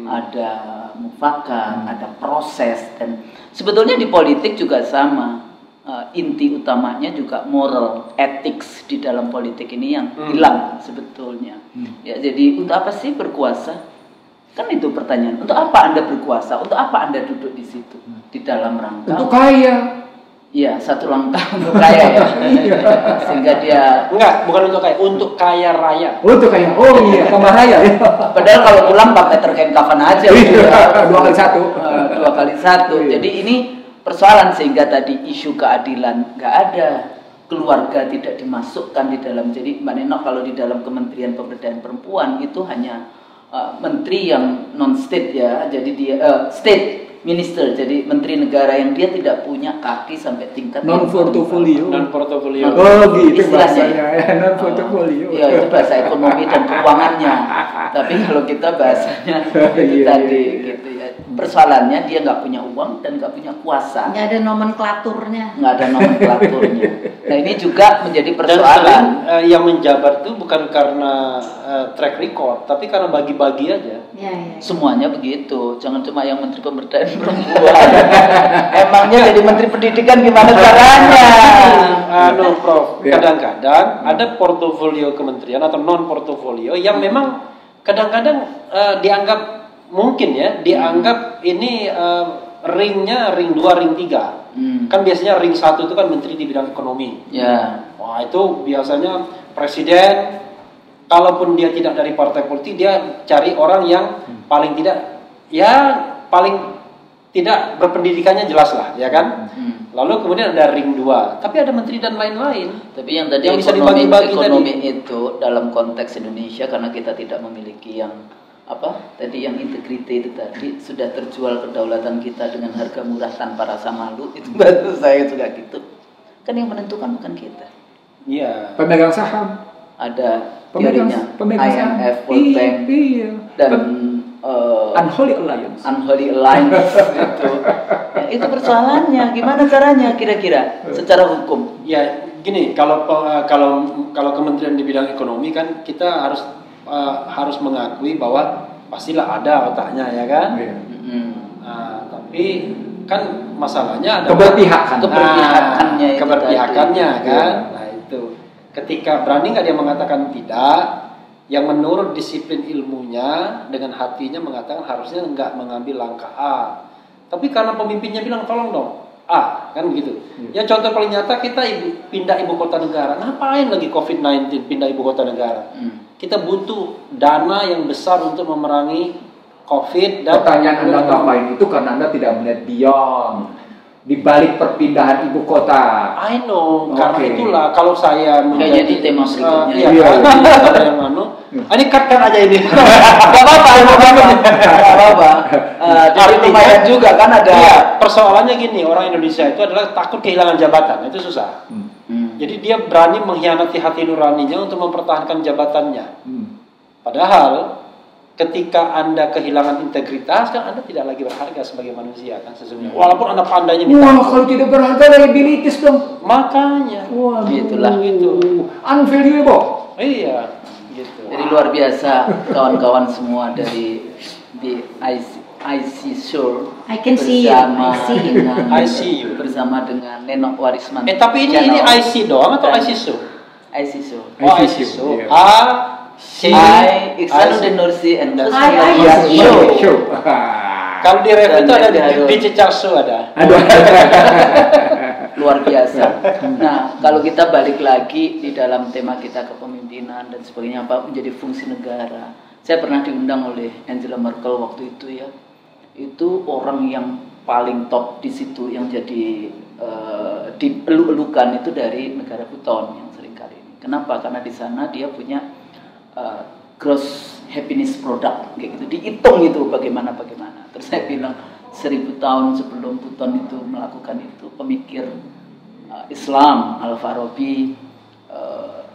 ada mufakat, ada proses. Dan sebetulnya di politik juga sama. Inti utamanya juga moral, ethics di dalam politik ini yang hilang sebetulnya. Ya, jadi untuk apa sih berkuasa? Kan itu pertanyaan. Untuk apa Anda berkuasa? Untuk apa Anda duduk di situ? Di dalam rangka untuk kaya. Iya, satu langkah untuk kaya ya. Sehingga dia bukan untuk kaya, untuk kaya raya. Untuk kaya. Oh iya, kaya raya ya. Padahal kalau pulang pakai terkait kafan aja. 2 kali 1. 2 kali 1. Jadi ini persoalan, sehingga tadi isu keadilan nggak ada, keluarga tidak dimasukkan di dalam. Jadi Mbak Nenok kalau di dalam Kementerian Pemberdayaan Perempuan itu hanya menteri yang non state ya, jadi dia state minister, jadi menteri negara yang dia tidak punya kaki sampai tingkat non portofolio. Oh gitu bahasanya ya, non portofolio. Iya, itu bahasa ekonomi dan keuangannya. Tapi kalau kita bahasanya itu tadi gitu ya. Persoalannya dia nggak punya uang dan nggak punya kuasa. Nggak ada nomenklaturnya. Nah ini juga menjadi persoalan. Dan yang menjabat itu bukan karena track record, tapi karena bagi-bagi aja. Ya. Semuanya begitu. Jangan cuma yang menteri pemberdayaan perempuan. Emangnya jadi menteri pendidikan gimana caranya? Prof. Kadang-kadang ada portofolio kementerian atau non portofolio yang memang kadang-kadang dianggap ini ringnya ring 2, ring 3. Kan biasanya ring 1 itu kan menteri di bidang ekonomi. Wah, itu biasanya presiden, kalaupun dia tidak dari partai politik, dia cari orang yang paling tidak berpendidikannya jelas lah, ya kan? Lalu kemudian ada ring 2, tapi ada menteri dan lain-lain. Tapi yang tadi yang bisa dibagi-bagi ekonomi tadi itu dalam konteks Indonesia, karena kita tidak memiliki yang yang integritas itu tadi, sudah terjual kedaulatan kita dengan harga murah tanpa rasa malu, itu baru saya juga gitu. Kan yang menentukan bukan kita. Iya. Pemegang saham. Ada teorinya IMF, World Bank, dan Unholy Alliance itu. Ya, itu persoalannya. Gimana caranya kira-kira secara hukum? Ya, gini, kalau kementerian di bidang ekonomi kan kita harus mengakui bahwa pastilah ada otaknya, ya kan? Tapi kan masalahnya ada keberpihakannya kan. Nah itu, ketika berani nggak dia mengatakan tidak, yang menurut disiplin ilmunya dengan hatinya mengatakan harusnya nggak mengambil langkah A, tapi karena pemimpinnya bilang tolong dong A, kan begitu. Ya contoh paling nyata, kita pindah ibu kota negara. Ngapain lagi COVID-19 pindah ibu kota negara? Kita butuh dana yang besar untuk memerangi COVID. Dan pertanyaan Anda ngapain itu karena Anda tidak melihat beyond, di balik perpindahan ibu kota. I know, karena itulah kalau saya menjadi tema berikutnya. Ada yang ini cut aja ini. Gak apa-apa. Jadi lumayan juga kan ada. Iya, persoalannya gini, orang Indonesia itu adalah takut kehilangan jabatan, itu susah. Jadi dia berani mengkhianati hati nuraninya untuk mempertahankan jabatannya. Padahal ketika Anda kehilangan integritas, kan Anda tidak lagi berharga sebagai manusia kan sesungguhnya. Walaupun Anda pandainya minta. Wah, kalau tidak berharga liabilities dong. Makanya. Wah, itulah itu. Unvaluable. Iya, gitu. Jadi luar biasa kawan-kawan semua dari di IC Show bersama dengan Nenok Warisman. Tapi ini IC doang atau IC Show? IC Show. Oh, IC Show. Iksanuddin Nursi and Show. Kalau di review itu ada di Cecar Show ada. Luar biasa. Nah, kalau kita balik lagi di dalam tema kita kepemimpinan dan sebagainya, apa menjadi fungsi negara. Saya pernah diundang oleh Angela Merkel waktu itu ya. Itu orang yang paling top di situ yang jadi dieluk-elukan itu dari negara Buton yang seringkali ini. Kenapa? Karena di sana dia punya gross happiness product kayak gitu, dihitung itu bagaimana. Terus saya bilang 1000 tahun sebelum Buton itu melakukan itu, pemikir Islam Al-Farabi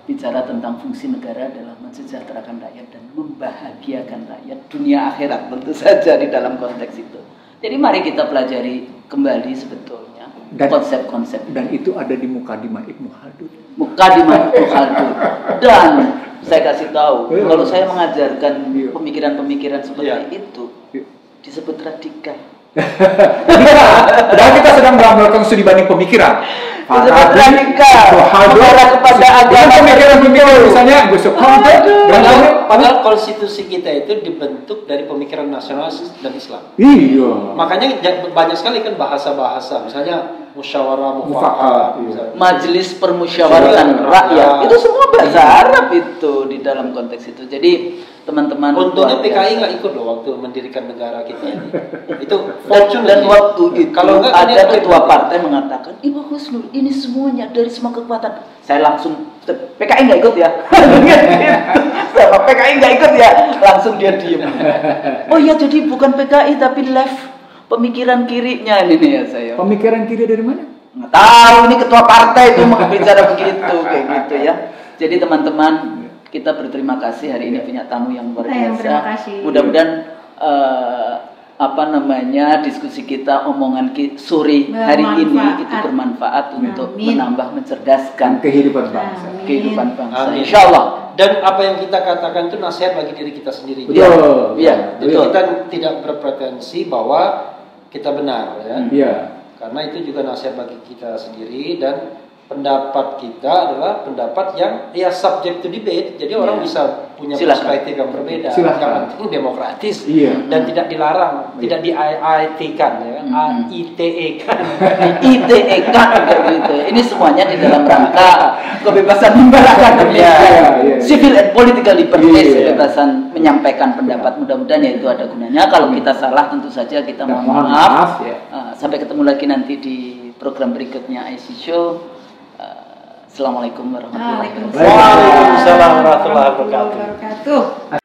bicara tentang fungsi negara adalah mensejahterakan rakyat dan membahagiakan rakyat dunia akhirat, tentu saja di dalam konteks itu. Jadi mari kita pelajari kembali sebetulnya konsep-konsep, dan itu ada di Mukadimah Ibnu Khaldun. Dan saya kasih tahu, kalau saya mengajarkan pemikiran-pemikiran seperti itu disebut radikal. Padahal kita sedang melakukan studi banding pemikiran. Disebut radikal. Mengarah kepada agama pemikiran misalnya Gus padahal konstitusi kita itu dibentuk dari pemikiran nasionalis dan Islam. Iya. Makanya banyak sekali kan bahasa-bahasa, misalnya musyawarah mufakat, majelis permusyawaratan rakyat, itu semua bahasa Arab itu di dalam konteks itu. Jadi teman-teman. Untungnya PKI nggak ikut loh waktu mendirikan negara kita ini. Itu dan waktu itu kalau enggak, ada ketua partai mengatakan, Ibu Husnul, ini semuanya dari semua kekuatan. Saya langsung, PKI nggak ikut ya? Sama PKI nggak ikut ya? Langsung dia diem. Oh iya, jadi bukan PKI tapi left, pemikiran kirinya ini nih ya saya. Pemikiran kiri dari mana? Nggak tahu, ini ketua partai itu bicara begitu, kayak gitu ya. Jadi teman-teman, kita berterima kasih hari ini punya tamu yang luar biasa. Mudah-mudahan diskusi kita, omongan sore hari ini itu bermanfaat untuk menambah mencerdaskan kehidupan bangsa. Insya Allah. Dan apa yang kita katakan itu nasihat bagi diri kita sendiri. Betul. Iya. Jadi kita tidak berpretensi bahwa kita benar, ya. Iya. Karena itu juga nasihat bagi kita sendiri, dan pendapat kita adalah pendapat yang subject to debate. Jadi orang bisa punya perspektif yang berbeda. Yang penting demokratis dan tidak dilarang, tidak di-IT-kan, ya, ITE-kan. ITE-kan gitu. Ini semuanya di dalam rangka kebebasan beragama, civil and political liberties, kebebasan menyampaikan pendapat. Mudah-mudahan ya itu ada gunanya. Kalau kita salah tentu saja kita mohon maaf. Sampai ketemu lagi nanti di program berikutnya IC Show. Assalamualaikum warahmatullahi wabarakatuh. Waalaikumsalam warahmatullahi wabarakatuh.